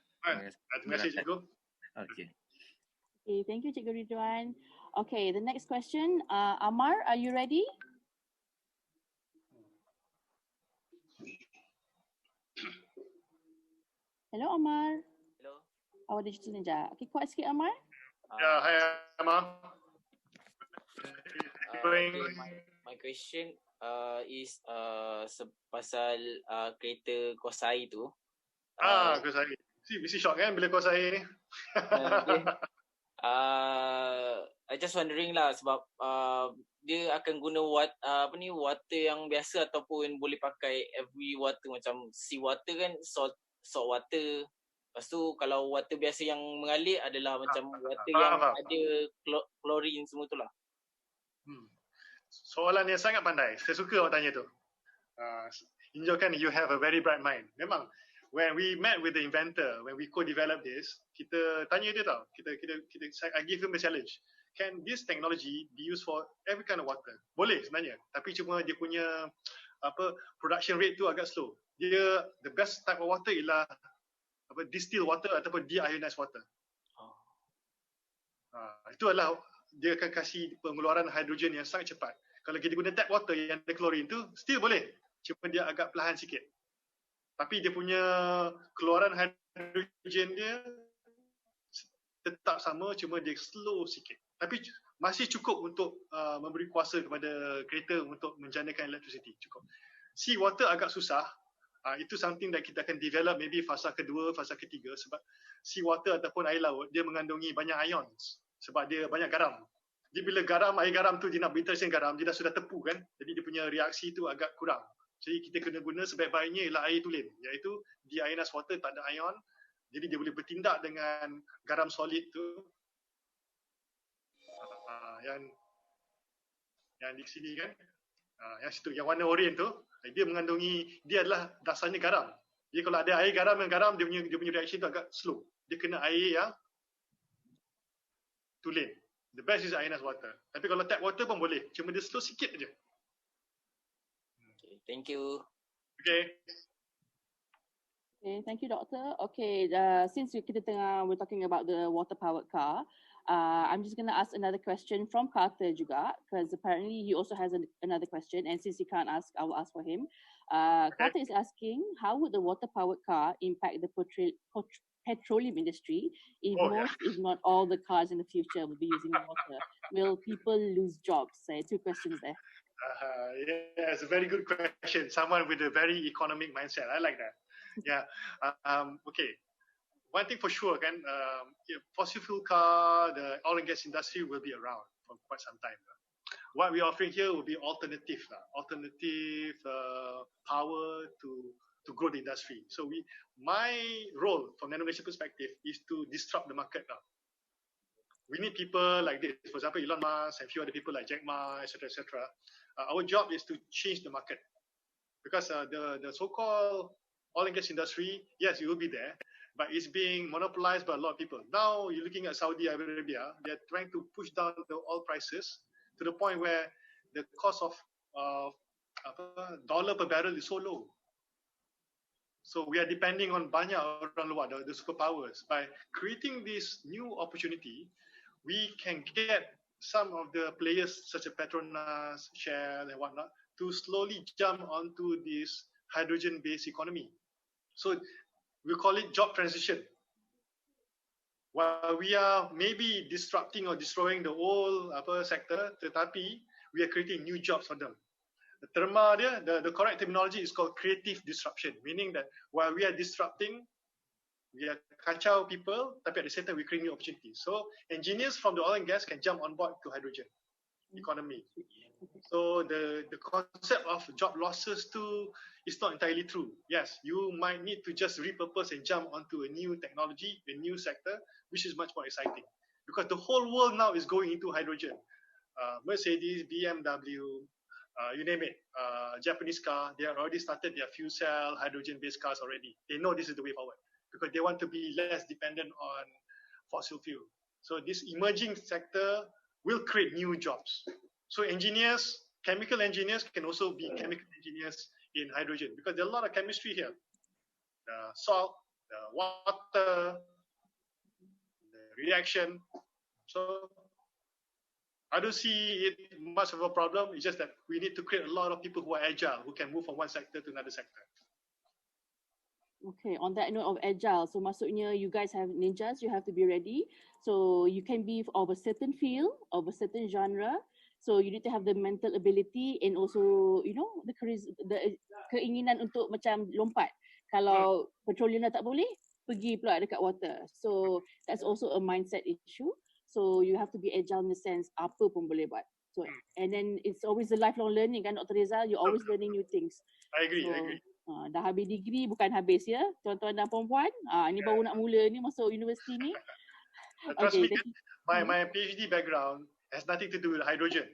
Terima kasih cikgu. Okey. Okay, thank you Cikgu Ridwan. Okay, the next question, Amar, are you ready? Hello Amar. Hello. Awak digital ninja. Okay, kuat sikit Amar. Ya, hai Amar. My question is pasal kereta Kosai tu. Kosai. Mesti shock kan bila Kosai ni. I just wondering lah sebab dia akan guna water yang biasa ataupun boleh pakai every water, macam sea water kan, salt water. Lepas tu kalau water biasa yang mengalir adalah macam water yang ada klorin semua tu lah. Soalan yang sangat pandai. Saya suka awak tanya tu. Tunjukkan you have a very bright mind. Memang when we met with the inventor, when we co-develop this, kita tanya dia tau. I give him a challenge. Can this technology be used for every kind of water? Boleh sebenarnya. Tapi cuma dia punya production rate tu agak slow. Dia the best type of water ialah distilled water ataupun deionized water. Itu adalah dia akan kasih pengeluaran hidrogen yang sangat cepat. Kalau kita guna tap water yang ada klorin tu, still boleh. Cuma dia agak perlahan sikit. Tapi dia punya keluaran hidrogen dia tetap sama, cuma dia slow sikit. Tapi masih cukup untuk memberi kuasa kepada kereta untuk menjanakan electricity, cukup. Sea water agak susah. Itu something that kita akan develop maybe fasa kedua, fasa ketiga, sebab sea water ataupun air laut dia mengandungi banyak ions sebab dia banyak garam. Dia bila air garam tu dia nak berinteraksi dengan garam, dia dah sudah tepu kan. Jadi dia punya reaksi tu agak kurang. Jadi kita kena guna sebaik-baiknya ialah air tulen, iaitu deionized water, tak ada ion. Jadi dia boleh bertindak dengan garam solid tu. Yang di sini kan, yang situ, yang warna oranye tu, dia mengandungi, dia adalah dasarnya garam. Jadi kalau ada air garam dengan garam, dia punya reaksi tu agak slow. Dia kena air yang tulen. The best is ionized water. Tapi kalau tap water pun boleh, cuma dia slow sikit aja. Okay, thank you. Okay. Okay, thank you, Doctor. Okay, since we're talking about the water-powered car, I'm just going to ask another question from Carter juga, because apparently he also has another question, and since he can't ask, I will ask for him. Carter is asking, how would the water-powered car impact the petroleum industry if if not all the cars in the future will be using water? Will people lose jobs? Two questions there. Yeah, it's a very good question. Someone with a very economic mindset. I like that. Yeah. Okay. One thing for sure, kan, fossil fuel car, the oil and gas industry will be around for quite some time. What we're offering here will be alternative power to grow the industry. So my role from Nano Malaysia perspective is to disrupt the market now. We need people like this. For example, Elon Musk and a few other people like Jack Ma, etc., etc. Our job is to change the market, because the so-called oil and gas industry, yes, it will be there, but it's being monopolized by a lot of people. Now you're looking at Saudi Arabia, they're trying to push down the oil prices to the point where the cost of dollar per barrel is so low. So we are depending on banyak orang luar, the superpowers. By creating this new opportunity, we can get some of the players such as Petronas, Shell and whatnot to slowly jump onto this hydrogen-based economy. So we call it job transition. While we are maybe disrupting or destroying the whole sector, tetapi we are creating new jobs for them. The terma dia, the correct terminology is called creative disruption, meaning that while we are disrupting, we are kacau people, tapi at the same time we create new opportunities. So engineers from the oil and gas can jump on board to hydrogen economy. So the concept of job losses too is not entirely true. Yes, you might need to just repurpose and jump onto a new technology, a new sector, which is much more exciting. Because the whole world now is going into hydrogen. Mercedes, BMW, you name it, Japanese car, they have already started their fuel cell hydrogen-based cars already. They know this is the way forward because they want to be less dependent on fossil fuel. So this emerging sector will create new jobs. So engineers, chemical engineers can also be chemical engineers in hydrogen because there are a lot of chemistry here. The salt, the water, the reaction. So I don't see it much of a problem. It's just that we need to create a lot of people who are agile, who can move from one sector to another sector. Okay, on that note of agile, so maksudnya you guys have ninjas, you have to be ready. So you can be of a certain field, of a certain genre. So you need to have the mental ability and also, you know, the keinginan untuk macam lompat. Kalau petroleum dah tak boleh, pergi pula dekat water. So that's also a mindset issue. So you have to be agile in the sense apa pun boleh buat. So and then it's always a lifelong learning kan, Dr. Rezal, you're always learning new things. I agree, I agree. Dah habis degree bukan habis ya, tuan-tuan dan puan-puan. Ini baru nak mula ni masuk universiti ni. Trust me, my PhD background has nothing to do with hydrogen.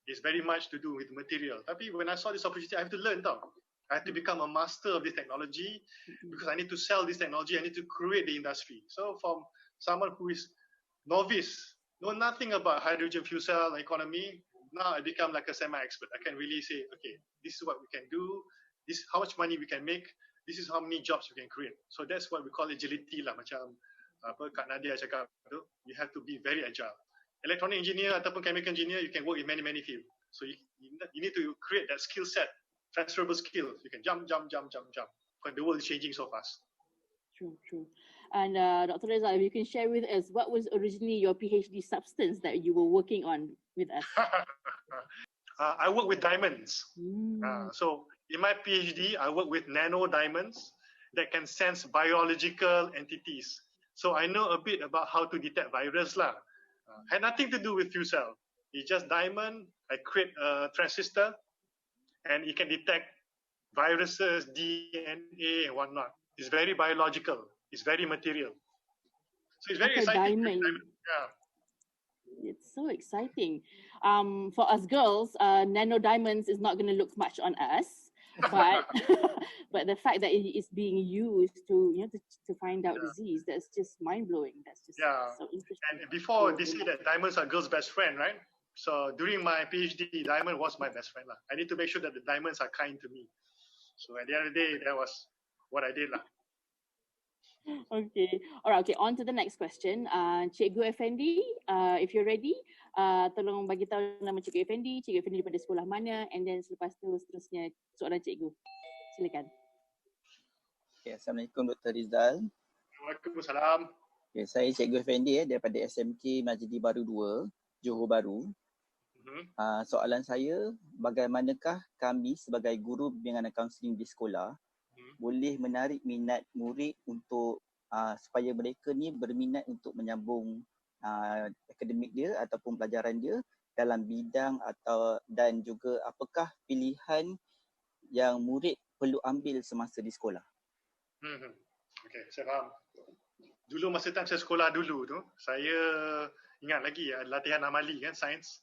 It's very much to do with material. Tapi when I saw this opportunity, I have to learn tau. I have to become a master of this technology because I need to sell this technology. I need to create the industry. So from someone who is novice, know nothing about hydrogen fuel cell economy, now I become like a semi-expert. I can really say, okay, this is what we can do. This is how much money we can make. This is how many jobs we can create. So that's what we call agility lah. Macam apa Kak Nadia cakap tu, you have to be very agile. Electronic engineer ataupun chemical engineer, you can work in many fields. So you need to create that skill set, transferable skills. You can jump. Because the world is changing so fast. True. And Dr. Rezal, if you can share with us, what was originally your PhD substance that you were working on with us? I work with diamonds. So in my PhD, I work with nano diamonds that can sense biological entities. So I know a bit about how to detect virus lah. Had nothing to do with fuel cell. It's just diamond. I create a transistor, and it can detect viruses, DNA, and whatnot. It's very biological. It's very material. So it's very exciting. Diamond. Yeah. It's so exciting. For us girls, nano diamonds is not going to look much on us, but but the fact that it is being used to to find out disease, that's just mind blowing. That's just so interesting. And before they say that diamonds are girls' best friend, right? So during my PhD, diamond was my best friend lah. I need to make sure that the diamonds are kind to me. So at the end of the day, that was what I did lah. Okay. Alright, okay. On to the next question. Cikgu Effendi, if you're ready, tolong bagi tahu nama Cikgu Effendi daripada sekolah mana, and then selepas tu seterusnya soalan cikgu. Silakan. Okay, Assalamualaikum Dr. Rezal. Waalaikumsalam. Okay, saya Cikgu Effendi daripada SMK Majdi Baru 2, Johor Bahru. Soalan saya, bagaimanakah kami sebagai guru bimbingan kaunseling di sekolah boleh menarik minat murid untuk supaya mereka ni berminat untuk menyambung akademik dia ataupun pelajaran dia dalam bidang dan juga apakah pilihan yang murid perlu ambil semasa di sekolah. Okay, saya faham. Dulu masa time saya sekolah dulu tu, saya ingat lagi latihan amali kan, sains.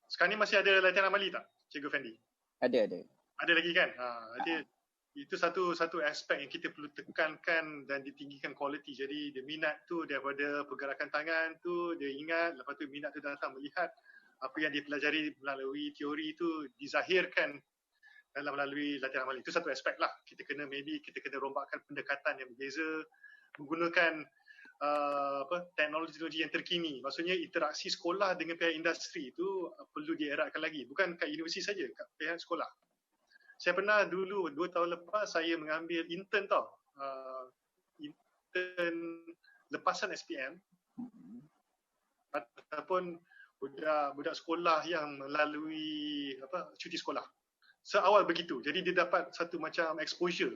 Sekarang ni masih ada latihan amali tak, Cikgu Fendi? Ada. Ada lagi kan? Itu satu aspek yang kita perlu tekankan dan ditinggikan kualiti. Jadi dia minat tu daripada pergerakan tangan tu, dia ingat, lepas tu minat tu datang melihat apa yang dia pelajari melalui teori tu dizahirkan dalam melalui latihan amali. Itu satu aspek lah. Kita kena rombakkan pendekatan yang berbeza, menggunakan teknologi yang terkini. Maksudnya interaksi sekolah dengan pihak industri itu perlu dieratkan lagi. Bukan kat universiti saja, kat pihak sekolah. Saya pernah dulu 2 tahun lepas saya mengambil intern tau. Intern lepasan SPM ataupun budak sekolah yang melalui cuti sekolah. Seawal begitu. Jadi dia dapat satu macam exposure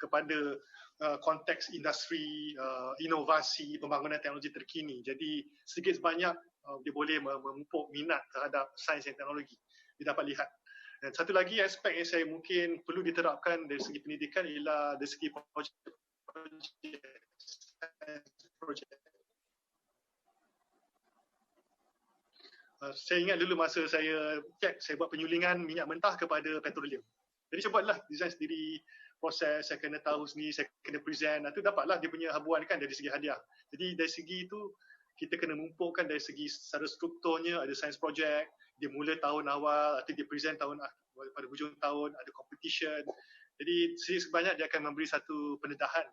kepada konteks industri, inovasi, pembangunan teknologi terkini. Jadi sedikit sebanyak dia boleh memupuk minat terhadap sains dan teknologi. Dia dapat lihat. Dan satu lagi aspek yang saya mungkin perlu diterapkan dari segi pendidikan ialah dari segi projek. Saya ingat dulu masa saya buat penyulingan minyak mentah kepada petroleum. Jadi saya buatlah design sendiri, proses, saya kena tahu sendiri, saya kena present. Itu dapatlah dia punya habuan kan dari segi hadiah. Jadi dari segi itu kita kena mumpukkan dari segi secara strukturnya, ada science project, dia mula tahun awal atau dia present tahun pada hujung tahun, ada competition. Jadi sedikit sebanyak dia akan memberi satu pendedahan.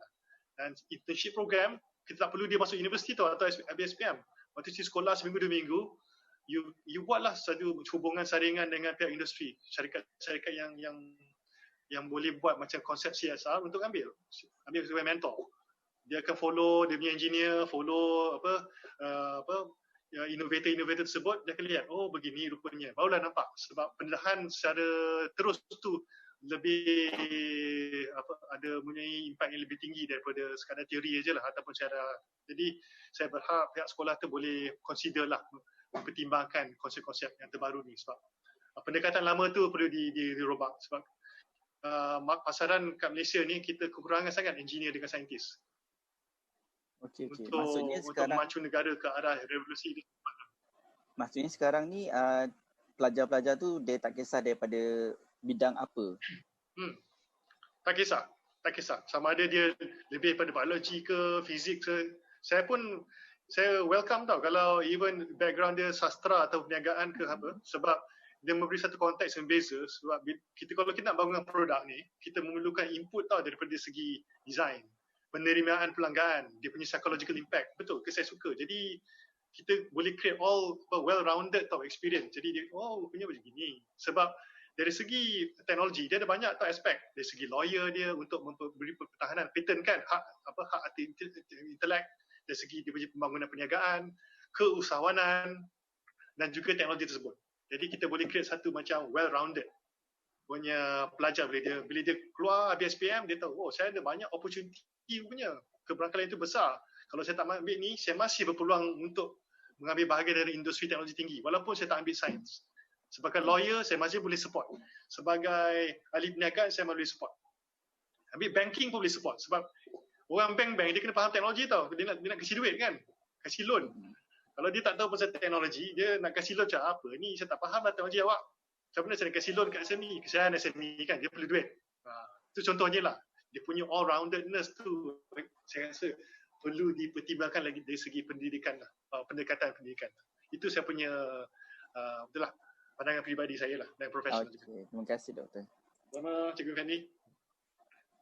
Dan internship program, kita tak perlu dia masuk universiti atau SPM. Waktu di sekolah seminggu 2 minggu, you buatlah satu hubungan saringan dengan pihak industri, syarikat yang boleh buat macam konsep CSR untuk ambil sebagai mentor. Dia akan follow dia punya engineer, follow innovator tersebut, dia akan lihat, oh begini rupanya. Barulah nampak sebab pendedahan secara terus tu lebih ada mempunyai impak yang lebih tinggi daripada sekadar teori aja lah ataupun cara. Jadi saya berharap pihak sekolah tu boleh consider lah mempertimbangkan konsep-konsep yang terbaru ni sebab pendekatan lama tu perlu dirobak sebab pasaran kat Malaysia ni kita kekurangan sangat engineer dengan saintis. Okey. Maksudnya sekarang memacu negara ke arah revolusi ni. Maksudnya sekarang ni pelajar-pelajar tu dia tak kisah daripada bidang apa. Tak kisah. Sama ada dia lebih pada biologi ke, fizik ke. Saya welcome tau kalau even background dia sastra atau perniagaan ke apa, sebab dia memberi satu konteks yang berbeza. Sebab kalau kita nak bangun produk ni, kita memerlukan input tau daripada segi design, penerimaan pelanggan, dia punya psychological impact. Betul ke saya suka. Jadi kita boleh create all well-rounded tau experience. Jadi dia punya begini. Sebab dari segi teknologi dia ada banyak tau aspek. Dari segi lawyer dia untuk memberi pertahanan patent kan, hak intelek, dari segi dia punya pembangunan perniagaan, keusahawanan dan juga teknologi tersebut. Jadi kita boleh create satu macam well-rounded punya pelajar bila dia keluar BSPM dia tahu, oh saya ada banyak opportunity punya, keberangkalan itu besar. Kalau saya tak ambil ni, saya masih berpeluang untuk mengambil bahagian dari industri teknologi tinggi walaupun saya tak ambil sains. Sebagai lawyer saya masih boleh support. Sebagai ahli perniagaan saya boleh support. Ambil banking pun boleh support sebab orang bank dia kena faham teknologi tau. Dia nak kasih duit kan, kasih loan. Kalau dia tak tahu pasal teknologi, dia nak kasih loan macam apa ni, saya tak faham lah teknologi awak. Macam mana saya nak kasih loan kat SME? Kesian SME kan, dia perlu duit. Itu contohnya lah. Dia punya all-roundedness tu, saya rasa perlu dipertimbangkan lagi dari segi pendidikan lah, pendekatan pendidikan. Itu saya punya, betul lah, pandangan peribadi saya lah, dan profesional juga. Terima kasih doktor. Sama Cikgu Fendi.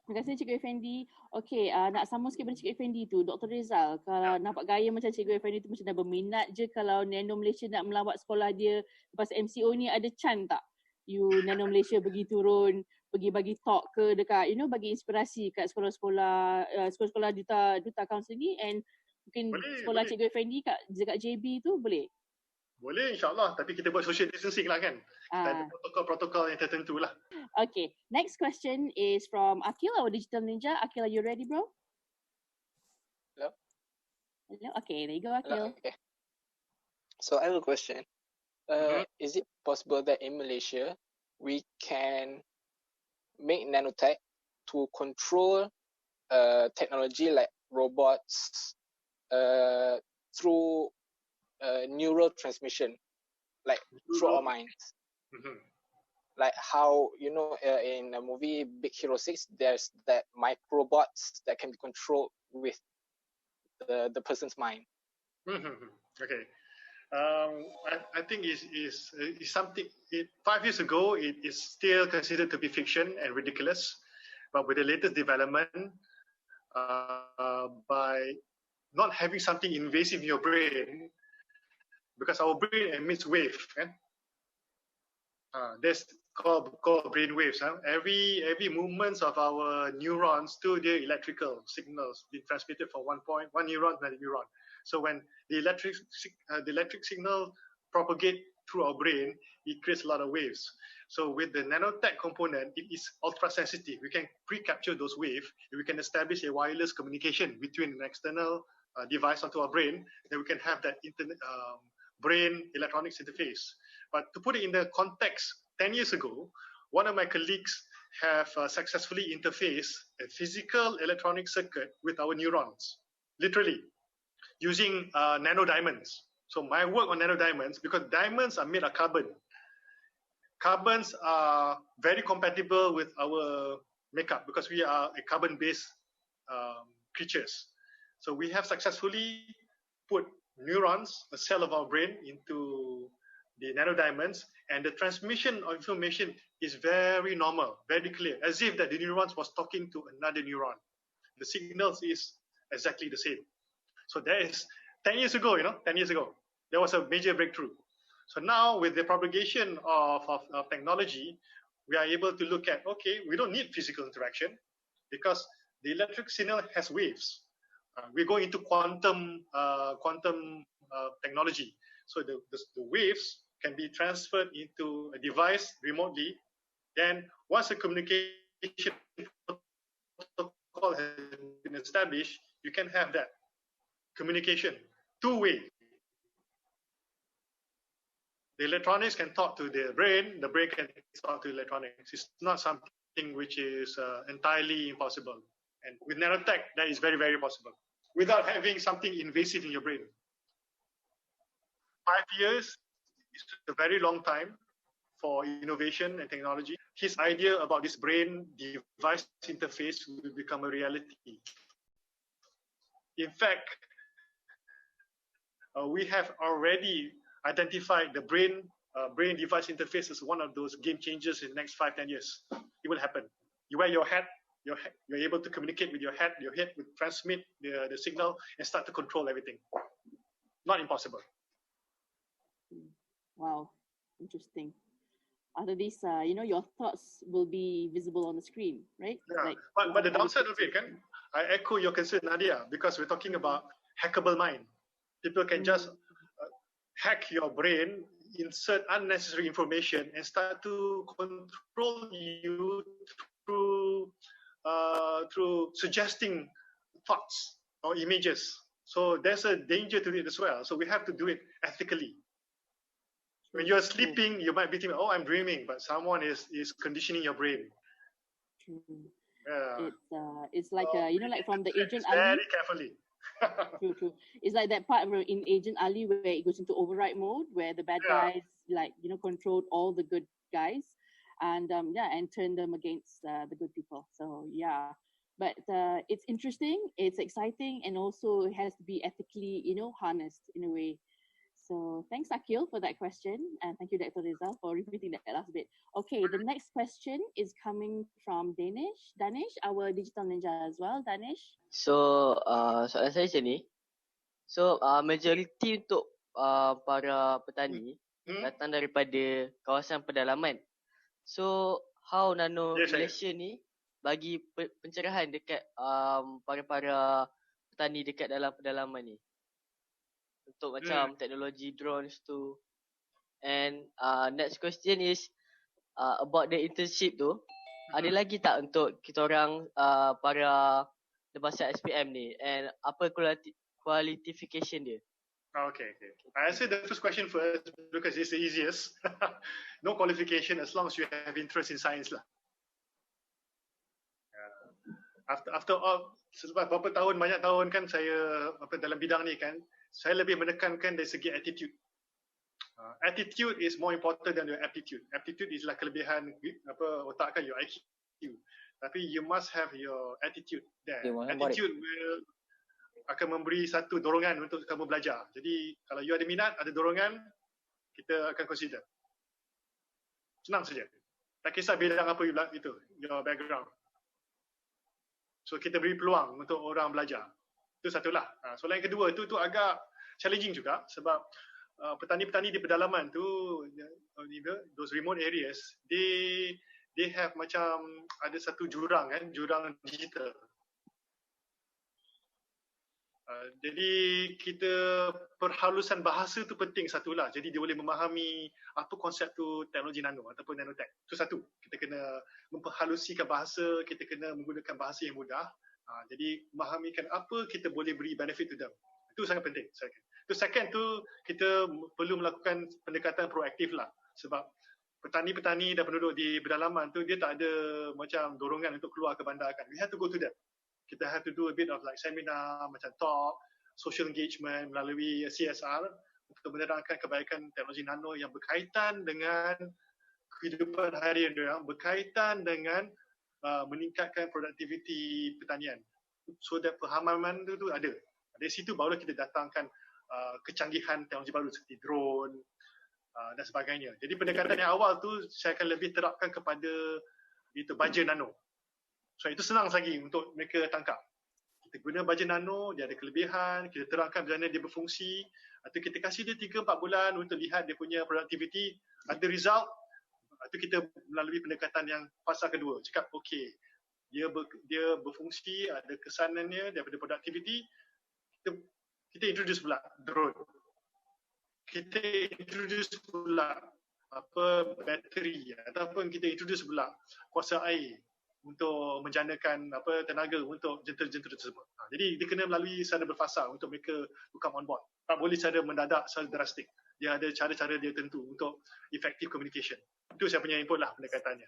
Terima kasih Cikgu Effendi. Okey, nak sambung sikit pada Cikgu Effendi tu. Dr. Rezal, kalau nampak gaya macam Cikgu Effendi tu macam dah berminat je kalau Nano Malaysia nak melawat sekolah dia lepas MCO ni, ada chance tak you Nano Malaysia pergi turun, pergi bagi talk ke dekat, bagi inspirasi kat sekolah-sekolah, sekolah-sekolah duta kaunseling ni, and mungkin sekolah Cikgu Effendi dekat JB tu boleh? Boleh, insyaAllah. Tapi kita buat social distancing lah kan. Kita ada protokol-protokol yang tertentu lah. Okay, next question is from Akil, our digital ninja. Akil, are you ready, bro? Hello? Hello? Okay, there you go, Akil. Hello, okay. So I have a question. Is it possible that in Malaysia, we can make nanotech to control technology like robots through neural transmission, like through our minds? Like how, in the movie Big Hero 6, there's that microbots that can be controlled with the person's mind. Okay. I think is something. 5 years ago, it is still considered to be fiction and ridiculous, but with the latest development, by not having something invasive in your brain, because our brain emits wave, that's called brain waves. Every movements of our neurons to the electrical signals being transmitted from one neuron to another neuron. So when the electric signal propagate through our brain, it creates a lot of waves. So with the nanotech component, it is ultra sensitive. We can pre-capture those waves, and we can establish a wireless communication between an external device onto our brain. Then we can have that brain electronics interface. But to put it in the context, 10 years ago, one of my colleagues have successfully interfaced a physical electronic circuit with our neurons, literally, using nanodiamonds. So my work on nanodiamonds, because diamonds are made of carbon. Carbons are very compatible with our makeup because we are a carbon-based creatures. So we have successfully put neurons, a cell of our brain, into the nanodiamonds, and the transmission of information is very normal, very clear, as if that the neurons was talking to another neuron. The signals is exactly the same. So that is 10 years ago, 10 years ago, there was a major breakthrough. So now with the propagation of technology, we are able to look at, okay, we don't need physical interaction because the electric signal has waves. We go into quantum technology. So the waves can be transferred into a device remotely. Then once a communication protocol has been established, you can have that communication two-way. The electronics can talk to the brain can talk to electronics. It's not something which is entirely impossible. And with nanotech, that is very, very possible without having something invasive in your brain. 5 years is a very long time for innovation and technology. His idea about this brain device interface will become a reality. In fact, we have already identified the brain device interface as one of those game changers in the next 5-10 years. It will happen. You wear your hat, you're able to communicate with your head will transmit the signal and start to control everything. Not impossible. Wow, interesting. after this, your thoughts will be visible on the screen, right? Yeah. But the downside of it, I echo your concern, Nadia, because we're talking about hackable mind. People can just hack your brain, insert unnecessary information, and start to control you through suggesting thoughts or images. So there's a danger to it as well. So we have to do it ethically. When you're sleeping, you might be thinking, "Oh, I'm dreaming," but someone is conditioning your brain. Yeah. It's like like from the Agent Ali. Very carefully. True. It's like that part in Agent Ali where it goes into override mode, where the bad guys controlled all the good guys, and turn them against the good people. So yeah, but it's interesting, it's exciting, and also it has to be ethically harnessed in a way. So thanks, Akil, for that question, and thank you, Dr. Rezal, for repeating that last bit. Okay, the next question is coming from Danish, our digital ninja as well. Danish. So soalan saya macam ni. So majoriti untuk para petani datang daripada kawasan pedalaman. So how Nano Malaysia ni bagi pencerahan dekat para petani dekat dalam pedalaman ni untuk macam teknologi drones tu. And next question is about the internship tu. Ada lagi tak untuk kita orang para lepasan SPM ni, and apa qualification dia? Okay. I answer the first question first because it's the easiest. No qualification as long as you have interest in science lah. After all, sebab banyak tahun kan saya dalam bidang ni kan, saya lebih menekankan dari segi attitude. Attitude is more important than your aptitude. Aptitude is like kelebihan otak kan, your IQ. Tapi you must have your attitude there. Attitude will akan memberi satu dorongan untuk kamu belajar. Jadi kalau you ada minat, ada dorongan, kita akan consider. Senang saja. Tak kisah bidang apa itu, your background. So kita beri peluang untuk orang belajar. Itu satulah. Soalan yang kedua tu agak challenging juga sebab petani-petani di pedalaman tu, those remote areas, they have macam ada satu jurang digital. Jadi kita perhalusan bahasa tu penting satulah. Jadi dia boleh memahami apa konsep tu teknologi nano ataupun nanotech. Itu satu. Kita kena memperhalusikan bahasa, kita kena menggunakan bahasa yang mudah. Jadi memahamikan apa kita boleh beri benefit to them. Itu sangat penting. Itu second tu kita perlu melakukan pendekatan proaktif lah. Sebab petani-petani dan penduduk di pedalaman tu dia tak ada macam dorongan untuk keluar ke bandar kan. We have to go to them. Kita have to do a bit of like seminar, macam talk, social engagement melalui CSR untuk menerangkan kebaikan teknologi nano yang berkaitan dengan kehidupan harian mereka, berkaitan dengan meningkatkan produktiviti pertanian. So that pemahaman tu ada. Dari situ baru kita datangkan kecanggihan teknologi baru seperti drone dan sebagainya. Jadi pendekatan yang awal tu saya akan lebih terapkan kepada itu baja nano. So itu senang lagi untuk mereka tangkap. Kita guna baja nano, dia ada kelebihan, kita terangkan macam mana dia berfungsi, atau kita kasih dia 3-4 bulan untuk lihat dia punya productivity, ada result, atau kita melalui pendekatan yang fasa kedua, cakap okey, dia berfungsi, ada kesanannya daripada productivity, kita introduce pula drone. Kita introduce pula bateri, ataupun kita introduce pula kuasa air untuk menjanakan tenaga untuk jentera-jentera tersebut. Jadi dia kena melalui secara berfasa untuk mereka to come on board. Tak boleh secara mendadak, secara drastik. Dia ada cara-cara dia tentu untuk effective communication. Itu saya punya input lah pendekatannya.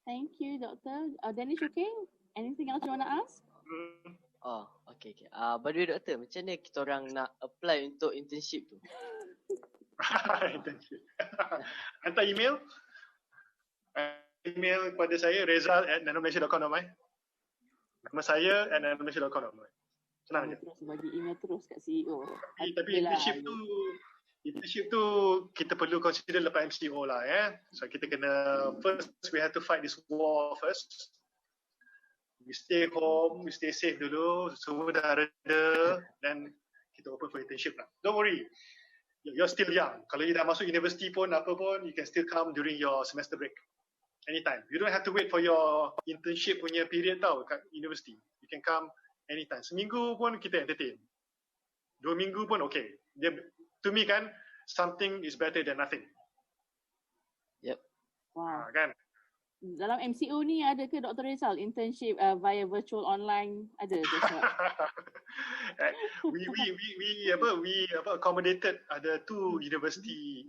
Thank you, Doctor. Danish, okay? Anything else you want to ask? Okay. By the way, Doktor, macam mana kita orang nak apply untuk internship tu? Internship. Hantar email kepada saya, rezal@nanomalaysia.com. Nama saya @nanomalaysia.com. Senang je. Terus bagi email terus kat CEO. Tapi internship tu kita perlu consider lepas MCO lah So kita kena first we have to fight this war first. We stay home, we stay safe dulu, semua dah reda, then kita open for internship lah. Don't worry. you're still young. Kalau you dah masuk university pun, apa pun, you can still come during your semester break. Anytime. You don't have to wait for your internship punya period tau kat university. You can come anytime. Seminggu pun kita entertain. 2 minggu pun okay. Dia, to me kan, something is better than nothing. Yep. Wow. Kan? Dalam MCO ni ada ke Dr. Rezal internship via virtual online ada ke? we accommodated ada 2 university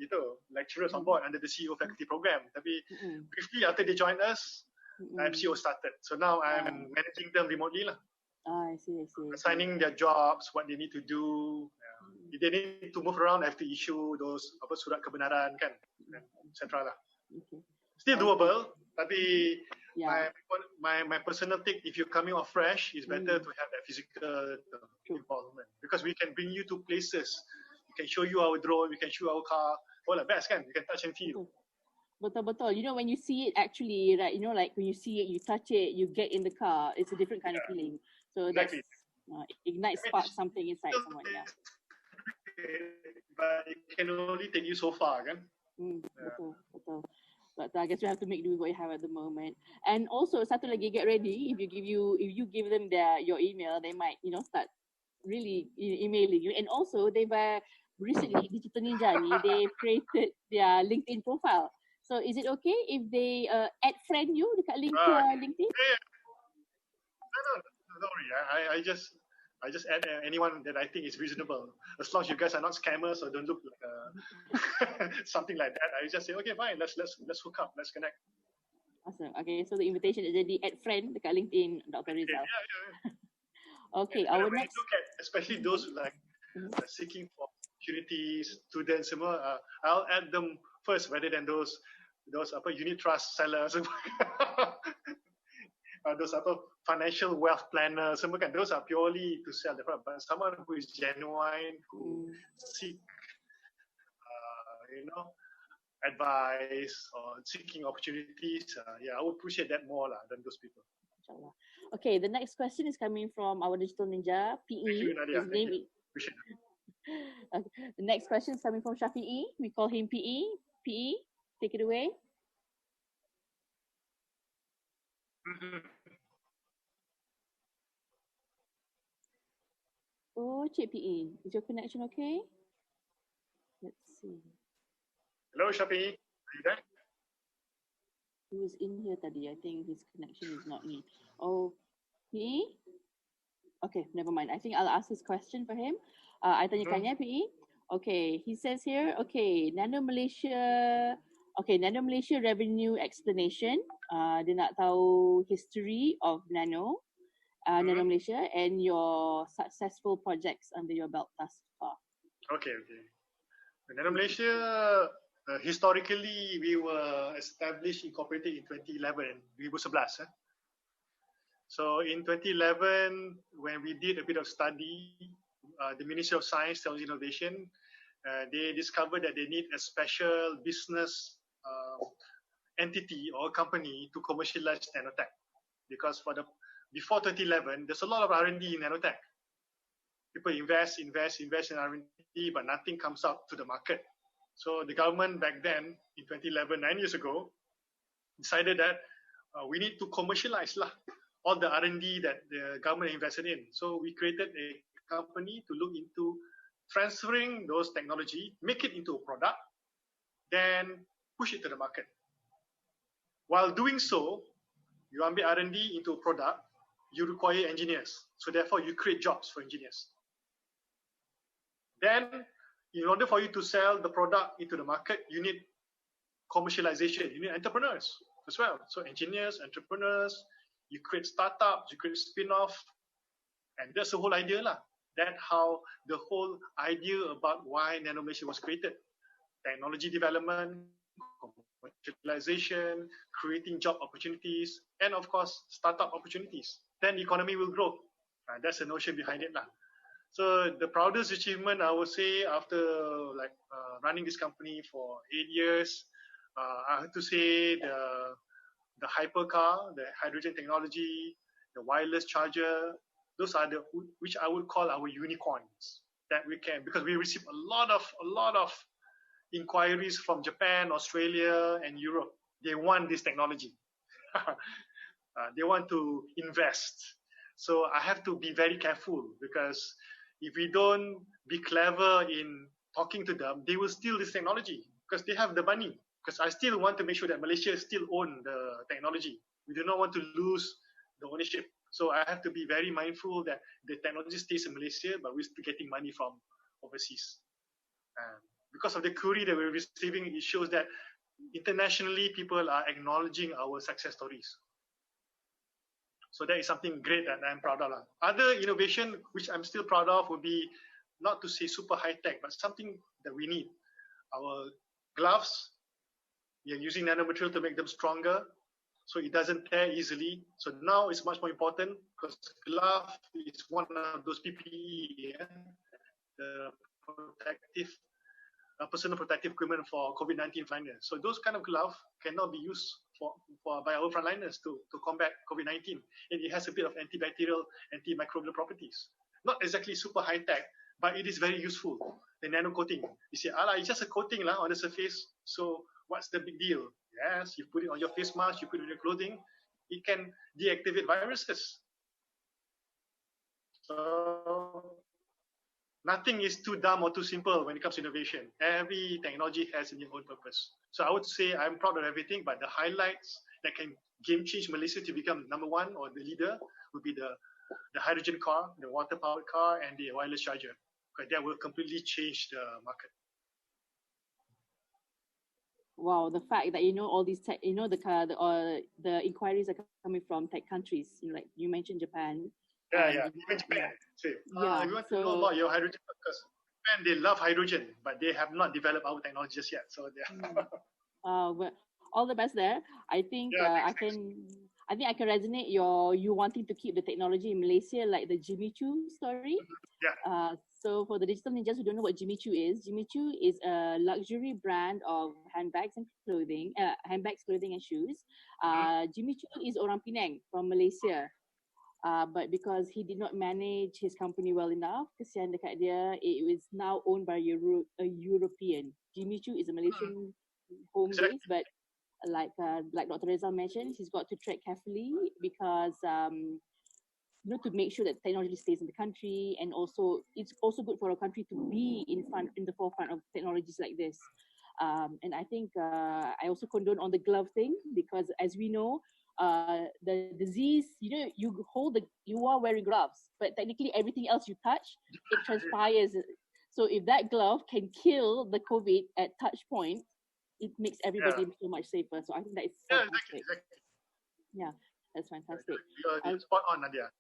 lecturers on board under the CEO faculty program. Tapi briefly after they joined us, MCO started. So now I'm managing them remotely lah. I see. Assigning their jobs, what they need to do. If they need to move around, I have to issue those surat kebenaran kan, etc. lah. Okay. Still doable, tapi my personal take, if you're coming off fresh, it's better to have that physical involvement because we can bring you to places. We can show you our drone, we can show our car. All the best kan, you can touch and feel. Betul. You know, when you see it actually, right? You know, like when you see it, you touch it, you get in the car. It's a different kind of feeling. So exactly. That's ignite, spark something inside someone. Yeah. But it can only take you so far, kan? Betul. But I guess you have to make do with what you have at the moment. And also, satu lagi, get ready. If you give them your email, they might, start really emailing you. And also, they've recently, Digital Ninja ni, they created their LinkedIn profile. So, is it okay if they add friend you dekat LinkedIn? Yeah. No, don't worry. I just add anyone that I think is reasonable. As long as you guys are not scammers or don't look like something like that, I just say, okay, fine, let's hook up, let's connect. Awesome. Okay, so the invitation is jadi add friend dekat LinkedIn, Dr. Rezal. Yeah. Okay, our next look at, especially those like seeking for opportunities, students, I'll add them first rather than those unit trust sellers. Those financial wealth planners, those are purely to sell the product. But someone who is genuine, who seek, advice or seeking opportunities, I would appreciate that more than those people. Okay, the next question is coming from our Digital Ninja, PE. Thank you, Nadia. His name is... Okay. The next question is coming from Shafi'i. We call him PE. PE, take it away. Oh, Cik PE, is your connection okay? Let's see. Hello, Shafi'i. Are you there? He was in here tadi. I think his connection is not in. Oh, PE? Okay, never mind. I think I'll ask this question for him. I tanyakan ya, PE. Okay, he says here, Nano Malaysia revenue explanation. Dia nak tahu history of Nano Malaysia and your successful projects under your belt thus far. Okay. Nano Malaysia, historically, we were established, incorporated in 2011, 2011. So in 2011, when we did a bit of study, the Ministry of Science, Technology and Innovation, they discovered that they need a special business entity or company to commercialize nanotech. Because before 2011, there's a lot of R&D in nanotech. People invest in R&D, but nothing comes out to the market. So the government back then, in 2011, 9 years ago, decided that we need to commercialize all the R&D that the government invested in. So we created a company to look into transferring those technology, make it into a product, then push it to the market. While doing so, you ambil R&D into a product, you require engineers. So therefore, you create jobs for engineers. Then, in order for you to sell the product into the market, you need commercialization. You need entrepreneurs as well. So engineers, entrepreneurs, you create startups, you create spin-off, and that's the whole idea That's how the whole idea about why Nano Malaysia was created. Technology development, commercialization, creating job opportunities, and of course, startup opportunities. Then the economy will grow. That's the notion behind it. So the proudest achievement, I would say, after running this company for 8 years, I have to say the hypercar, the hydrogen technology, the wireless charger, those are which I would call our unicorns. that we can, because we receive a lot of inquiries from Japan, Australia, and Europe. They want this technology. They want to invest. So I have to be very careful, because if we don't be clever in talking to them, they will steal this technology because they have the money. Because I still want to make sure that Malaysia still own the technology. We do not want to lose the ownership. So I have to be very mindful that the technology stays in Malaysia, but we're still getting money from overseas. Because of the query that we're receiving, it shows that internationally people are acknowledging our success stories. So that is something great that I'm proud of. Other innovation which I'm still proud of would be, not to say super high tech, but something that we need. Our gloves, we are using nanomaterial to make them stronger, so it doesn't tear easily. So now it's much more important, because glove is one of those PPE, the protective, personal protective equipment for COVID-19 frontliners. So those kind of gloves cannot be used by our frontliners to combat COVID-19. And it has a bit of antibacterial, antimicrobial properties. Not exactly super high tech, but it is very useful. The nano coating. You say, it's just a coating on the surface. So what's the big deal? Yes, you put it on your face mask, you put it on your clothing. It can deactivate viruses. So nothing is too dumb or too simple when it comes to innovation. Every technology has its own purpose. So I would say I'm proud of everything, but the highlights that can game change Malaysia to become number one or the leader would be the hydrogen car, the water-powered car, and the wireless charger. Because that will completely change the market. Wow, the fact that all these tech, the inquiries are coming from tech countries. Like you mentioned Japan. Yeah. Even Japan. If you want to know about your hydrogen, because Japan, they love hydrogen, but they have not developed our technology just yet. So well, all the best there. I think I can resonate you wanting to keep the technology in Malaysia, like the Jimmy Choo story. Yeah. So for the digital ninjas who don't know what Jimmy Choo is a luxury brand of handbags, clothing and shoes. Jimmy Choo is orang Penang from Malaysia. But because he did not manage his company well enough, kesian dekat dia, it was now owned by a European. Jimmy Choo is a Malaysian home base, but like Dr. Rezal mentioned, he's got to tread carefully because to make sure that technology stays in the country, and also it's also good for a country to be in the forefront of technologies like this. And I think I also condone on the glove thing, because as we know, the disease, you are wearing gloves, but technically everything else you touch, it transpires. So if that glove can kill the COVID at touch point, it makes everybody so much safer. So I think that is fantastic. Exactly. Yeah, that's fantastic. You're spot on, Nadia.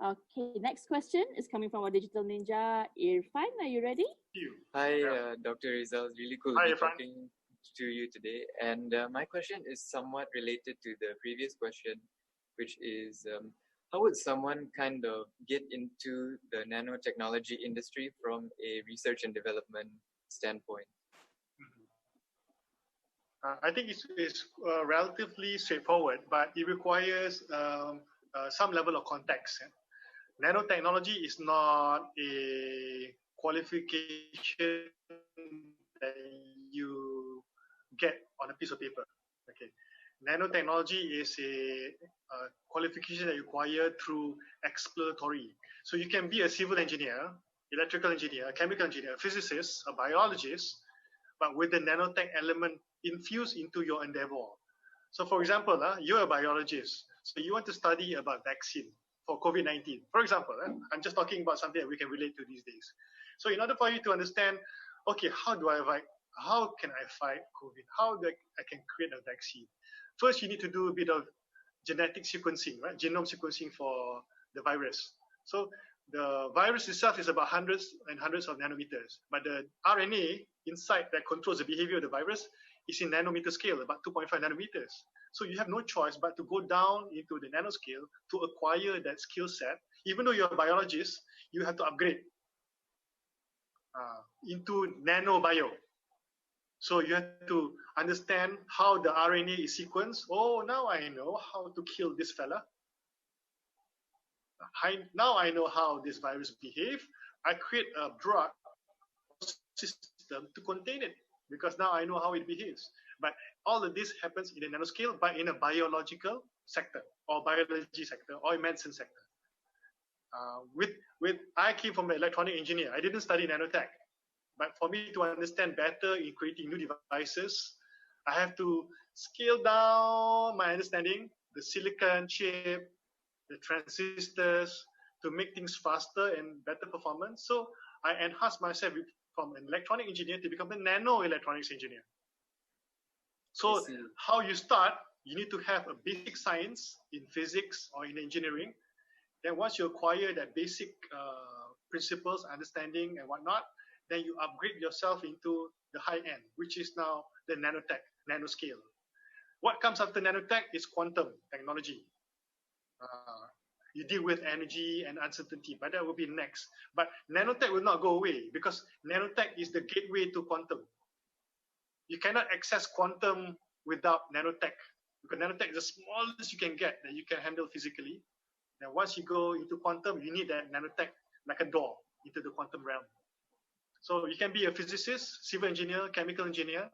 Okay, next question is coming from our digital ninja, Irfan. Are you ready? Hi, Dr. Rezal. It's really cool to be talking to you today. And my question is somewhat related to the previous question, which is how would someone kind of get into the nanotechnology industry from a research and development standpoint? I think it's relatively straightforward, but it requires some level of context. Nanotechnology is not a qualification that you get on a piece of paper. Okay, nanotechnology is a qualification that you acquire through exploratory. So you can be a civil engineer, electrical engineer, chemical engineer, physicist, a biologist, but with the nanotech element infused into your endeavor. So for example, you're a biologist, so you want to study about vaccine for COVID-19. For example, I'm just talking about something that we can relate to these days. So in order for you to understand, okay, how can I fight COVID? How I can create a vaccine? First, you need to do a bit of genetic sequencing, right? Genome sequencing for the virus. So the virus itself is about hundreds and hundreds of nanometers, but the RNA inside that controls the behavior of the virus is in nanometer scale, about 2.5 nanometers. So you have no choice but to go down into the nanoscale to acquire that skill set. Even though you're a biologist, you have to upgrade into nanobio. So you have to understand how the RNA is sequenced. Oh, now I know how to kill this fella. Now I know how this virus behaves. I create a drug system to contain it because now I know how it behaves. But all of this happens in a nanoscale, but in a biological sector or biology sector or medicine sector. I came from an electronic engineer. I didn't study nanotech, but for me to understand better in creating new devices, I have to scale down my understanding, the silicon chip, the transistors, to make things faster and better performance. So I enhanced myself from an electronic engineer to become a nano electronics engineer. So how you start, you need to have a basic science in physics or in engineering. Then once you acquire that basic principles, understanding and whatnot, then you upgrade yourself into the high end, which is now the nanotech, nanoscale. What comes after nanotech is quantum technology. You deal with energy and uncertainty, but that will be next. But nanotech will not go away because nanotech is the gateway to quantum. You cannot access quantum without nanotech because nanotech is the smallest you can get that you can handle physically. And once you go into quantum, you need that nanotech like a door into the quantum realm. So you can be a physicist, civil engineer, chemical engineer,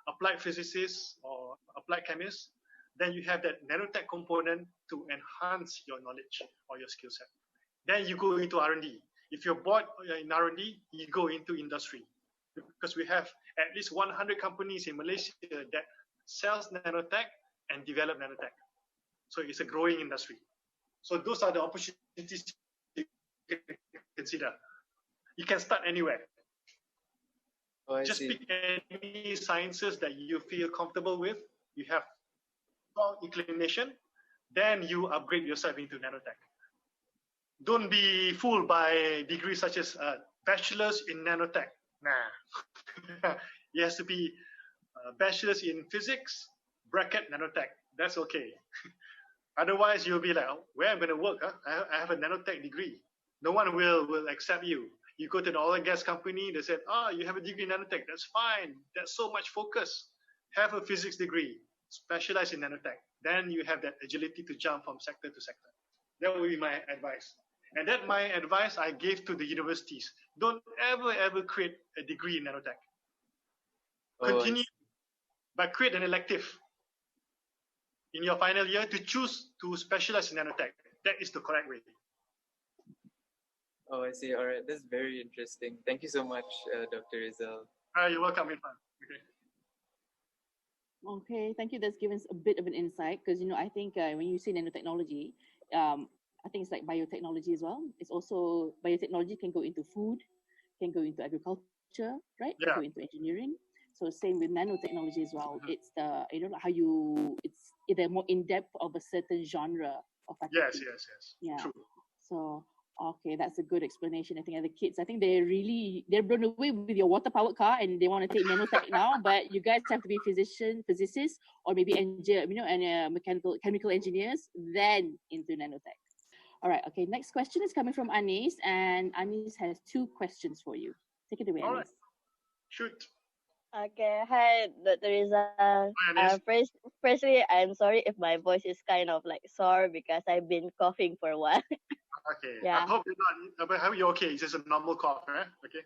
applied physicist, or applied chemist. Then you have that nanotech component to enhance your knowledge or your skill set. Then you go into R&D. If you're bored in R&D, you go into industry. Because we have at least 100 companies in Malaysia that sells nanotech and develop nanotech. So it's a growing industry. So those are the opportunities you can consider. You can start anywhere. Just pick any sciences that you feel comfortable with. You have strong inclination, then you upgrade yourself into nanotech. Don't be fooled by degrees such as bachelor's in nanotech. Nah. It has to be bachelor's in physics, bracket nanotech. That's okay. Otherwise, you'll be like, oh, where am I going to work? Huh? I have a nanotech degree. No one will accept you. You go to the oil and gas company, they said, you have a degree in nanotech. That's fine. That's so much focus. Have a physics degree. Specialize in nanotech. Then you have that agility to jump from sector to sector. That would be my advice. And that my advice I gave to the universities. Don't ever create a degree in nanotech. Continue, but create an elective in your final year to choose to specialize in nanotech. That is the correct way. Oh, I see. All right. That's very interesting. Thank you so much, Dr. Rezal. You're welcome, Irfan. Okay, thank you. That's given us a bit of an insight because, I think when you say nanotechnology, I think it's like biotechnology as well. It's also, biotechnology can go into food, can go into agriculture, right? Yeah. Can go into engineering. So same with nanotechnology as well. Mm-hmm. It's the, it's either more in-depth of a certain genre of activity. Yes. Yeah. True. So, okay, that's a good explanation. I think the kids, they're blown away with your water-powered car and they want to take nanotech now, but you guys have to be physicists, or maybe chemical engineers, then into nanotech. All right, okay, next question is coming from Anis, and Anis has 2 questions for you. Take it away, Anis. All right. Shoot. Okay, hi, Dr. Rezal. Hi, Firstly, I'm sorry if my voice is kind of like sore because I've been coughing for a while. Okay. Yeah. I hope you're okay. It's just a normal cough, right? Okay.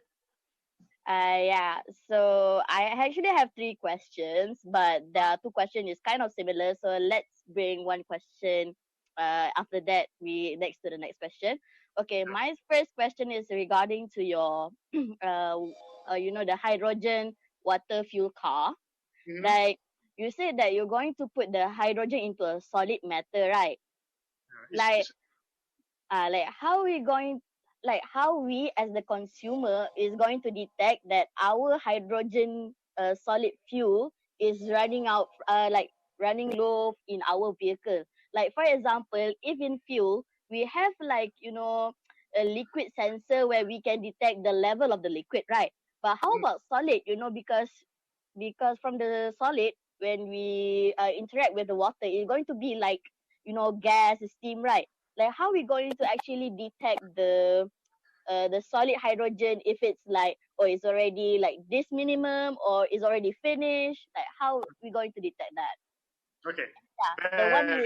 Yeah. So I actually have 3 questions, but the 2 questions is kind of similar. So let's bring one question. After that, we next to the next question. Okay. My first question is regarding to your, the hydrogen water fuel car. Mm-hmm. Like you said that you're going to put the hydrogen into a solid matter, right? How we as the consumer is going to detect that our hydrogen solid fuel is running out, running low in our vehicle. Like for example, if in fuel we have a liquid sensor where we can detect the level of the liquid, right? But how about solid? Because from the solid, when we interact with the water, it's going to be like gas, steam, right? Like how we going to actually detect the solid hydrogen if it's like, it's already like this minimum or is already finished? Like how we going to detect that? Okay. Yeah.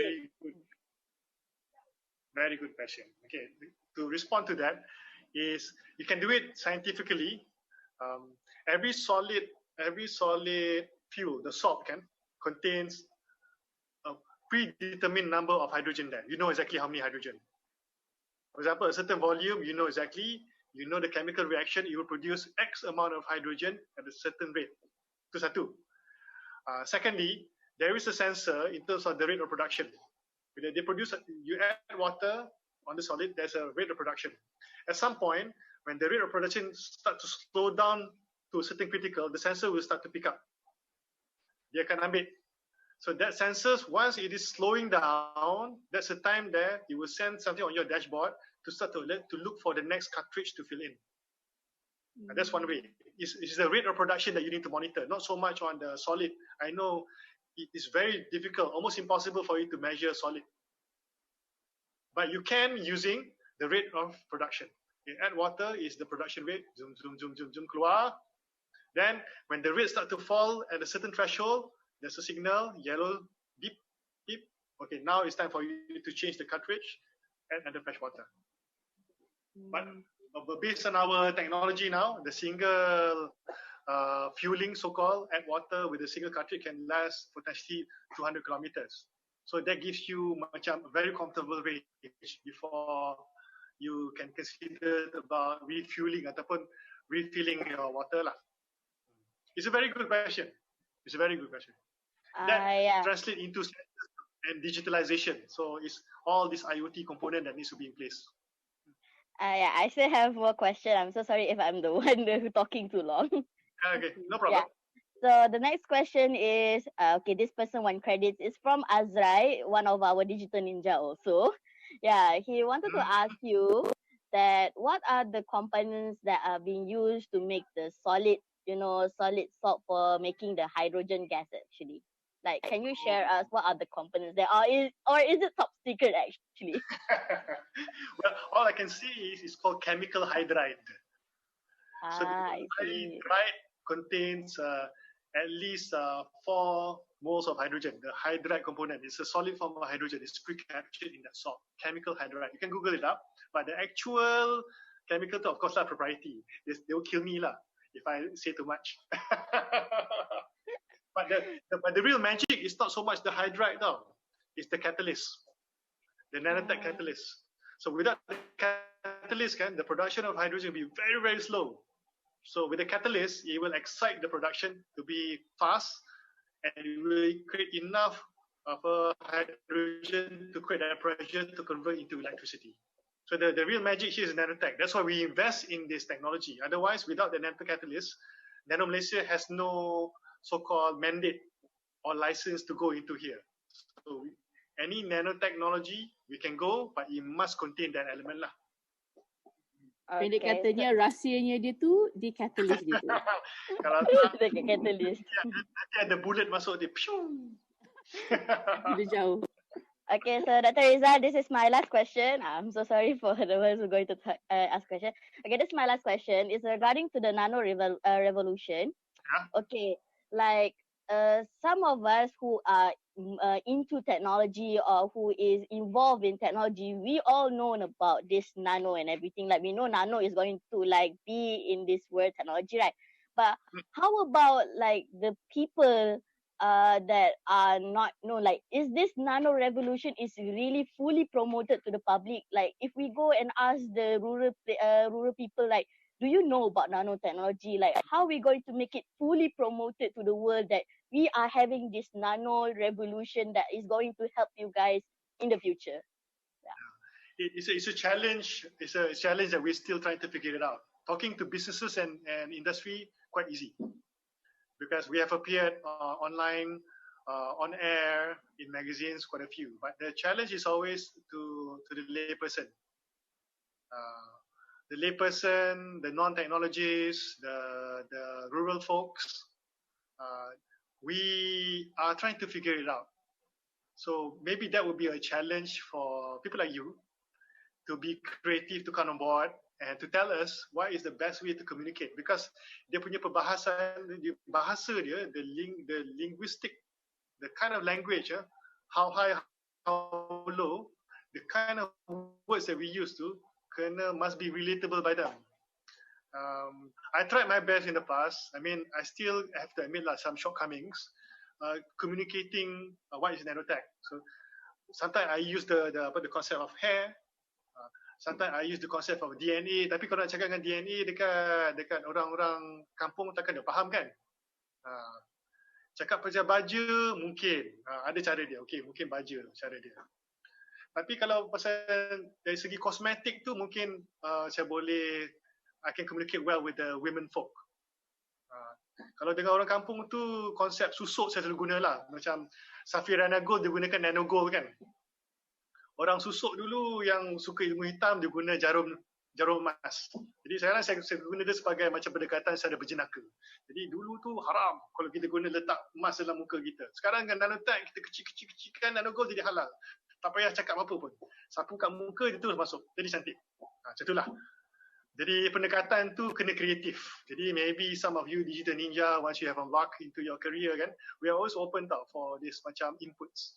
Very good question. Okay. To respond to that, is you can do it scientifically. Every solid fuel, the salt contains a predetermined number of hydrogen there. You know exactly how many hydrogen. For example, a certain volume, you know the chemical reaction, it will produce X amount of hydrogen at a certain rate. Itu satu. Secondly, there is a sensor in terms of the rate of production. When they produce, you add water on the solid, there's a rate of production. At some point, when the rate of production starts to slow down to a certain critical, the sensor will start to pick up. Dia akan ambil. So that sensor, once it is slowing down, that's the time there, it will send something on your dashboard to start to look for the next cartridge to fill in. That's one way. It's the rate of production that you need to monitor, not so much on the solid. I know it is very difficult, almost impossible for you to measure solid. But you can using the rate of production. You add water is the production rate, zoom, zoom, zoom, zoom, zoom, keluar. Then when the rate start to fall at a certain threshold, there's a signal, yellow, beep, beep. Okay, now it's time for you to change the cartridge, add another fresh water. But based on our technology now, the single fueling, so-called, add water with a single cartridge can last potentially 200 kilometers. So that gives you macam a very comfortable range before you can consider about refueling ataupun refilling your water lah. It's a very good question. It's a very good question. That translates into and digitalization. So it's all this IoT component that needs to be in place. I still have more question. I'm so sorry if I'm the one who's talking too long. Okay, no problem. Yeah. So the next question is, this person want credits. It's from Azrai, one of our digital ninja also. Yeah, he wanted to ask you that what are the components that are being used to make the solid salt for making the hydrogen gas actually? Like, can you share us what are the components there are, or is it top secret actually? Well, all I can see is it's called chemical hydride. So the hydride contains at least 4 moles of hydrogen. The hydride component is a solid form of hydrogen. It's pre-captured in that salt. Chemical hydride. You can Google it up. But the actual chemical, of course, are proprietary. They will kill me lah if I say too much. But the real magic is not so much the hydride though. It's the catalyst, the nanotech catalyst. So without the catalyst, the production of hydrogen will be very, very slow. So with the catalyst, it will excite the production to be fast, and it will create enough of a hydrogen to create that pressure to convert into electricity. So the real magic here is nanotech. That's why we invest in this technology. Otherwise, without the nanocatalyst, Nano Malaysia has no so-called mandate or license to go into here. So any nanotechnology, we can go, but it must contain that element lah. Pendek katanya, rahsianya dia tu di catalyst dia tu. Kalau tak, catalyst. Nanti ada bullet masuk dia. Dia jauh. Okay, so Dr. Rezal, this is my last question. I'm so sorry for the ones who are going to ask question. Okay, this is my last question. It's regarding to the nano revolution. Yeah. Okay, like some of us who are into technology or who is involved in technology, we all know about this nano and everything. Like we know nano is going to like be in this word technology, right? But how about like the people that are not like, is this nano revolution is really fully promoted to the public? Like if we go and ask the rural people, like, do you know about nanotechnology? Like how are we going to make it fully promoted to the world that we are having this nano revolution that is going to help you guys in the future? Yeah. It's a challenge. It's a challenge that we're still trying to figure it out. Talking to businesses and industry, quite easy. Because we have appeared online, on air, in magazines, quite a few. But the challenge is always to the layperson. The layperson, the non-technologists, the rural folks, we are trying to figure it out. So maybe that would be a challenge for people like you to be creative, to come on board and to tell us what is the best way to communicate. Because dia punya perbahasan, bahasa dia, the linguistic, the kind of language, how high, how low, the kind of words that we use to must be relatable by them. I tried my best in the past. I mean, I still have to admit some shortcomings. Communicating what is nanotech. So sometimes I use the concept of hair. Sometimes I use the concept of DNA. Tapi kalau nak cakap dengan DNA dekat orang-orang kampung takkan dia faham kan? Cakap pasal baja mungkin ada cara dia. Okey, mungkin baja cara dia. Tapi kalau pasal dari segi kosmetik tu mungkin saya boleh I can communicate well with the women folk. Kalau dengan orang kampung tu konsep susuk saya selalu guna lah. Macam Safirana Gold dia gunakan Nano Gold kan. Orang susuk dulu yang suka ilmu hitam dia guna jarum emas. Jadi sekarang saya guna dia sebagai macam pendekatan secara berjenaka. Jadi dulu tu haram kalau kita guna letak emas dalam muka kita. Sekarang dengan nanotech kita kecil-kecilkan Nano Gold jadi halal. Tak payah cakap apa pun. Sapu kat muka dia terus masuk. Jadi cantik. Macam itulah. Jadi pendekatan tu kena kreatif. Jadi maybe some of you digital ninja once you have unlocked into your career kan, we are always open tau for this macam inputs.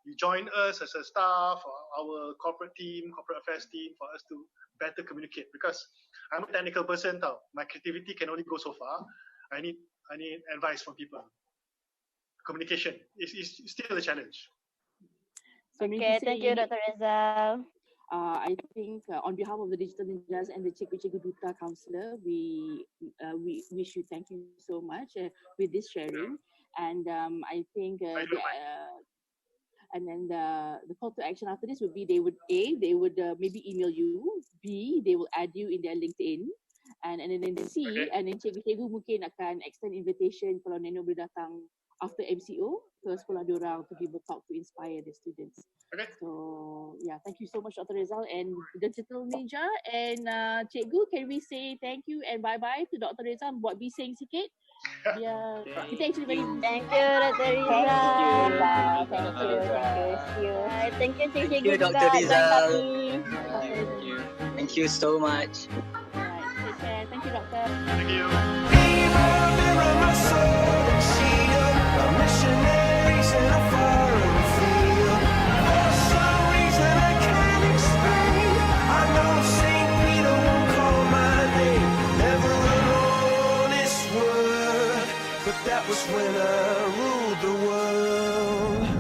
You join us as a staff, our corporate team, corporate affairs team for us to better communicate because I'm a technical person tau. My creativity can only go so far. I need advice from people. Communication is still a challenge. So okay, thank you Dr. Rezal. I think on behalf of the Digital Ninjas and the Cikgu Duta Councillor, we wish you thank you so much with this sharing. And I think and then the call to action after this would be they would maybe email you, B, they will add you in their LinkedIn, and then C, and then cikgu mungkin akan extend invitation kalau Nano boleh datang after MCO ke sekolah diorang to give a talk to inspire the students. Okay. So yeah, thank you so much Dr. Rezal and Digital Ninja and Cikgu, can we say thank you and bye bye to Dr. Rezal buat bising sikit? Yeah, kita actually very thank you Dr. Rezal. Thank you Cikgu Dr. Rezal. Thank you so much. Alright, take care. Thank you Doctor. Thank you. Missionaries in a foreign field. For some reason I can't explain. I know St. Peter won't call my name. Never alone this world, but that was when I ruled the world.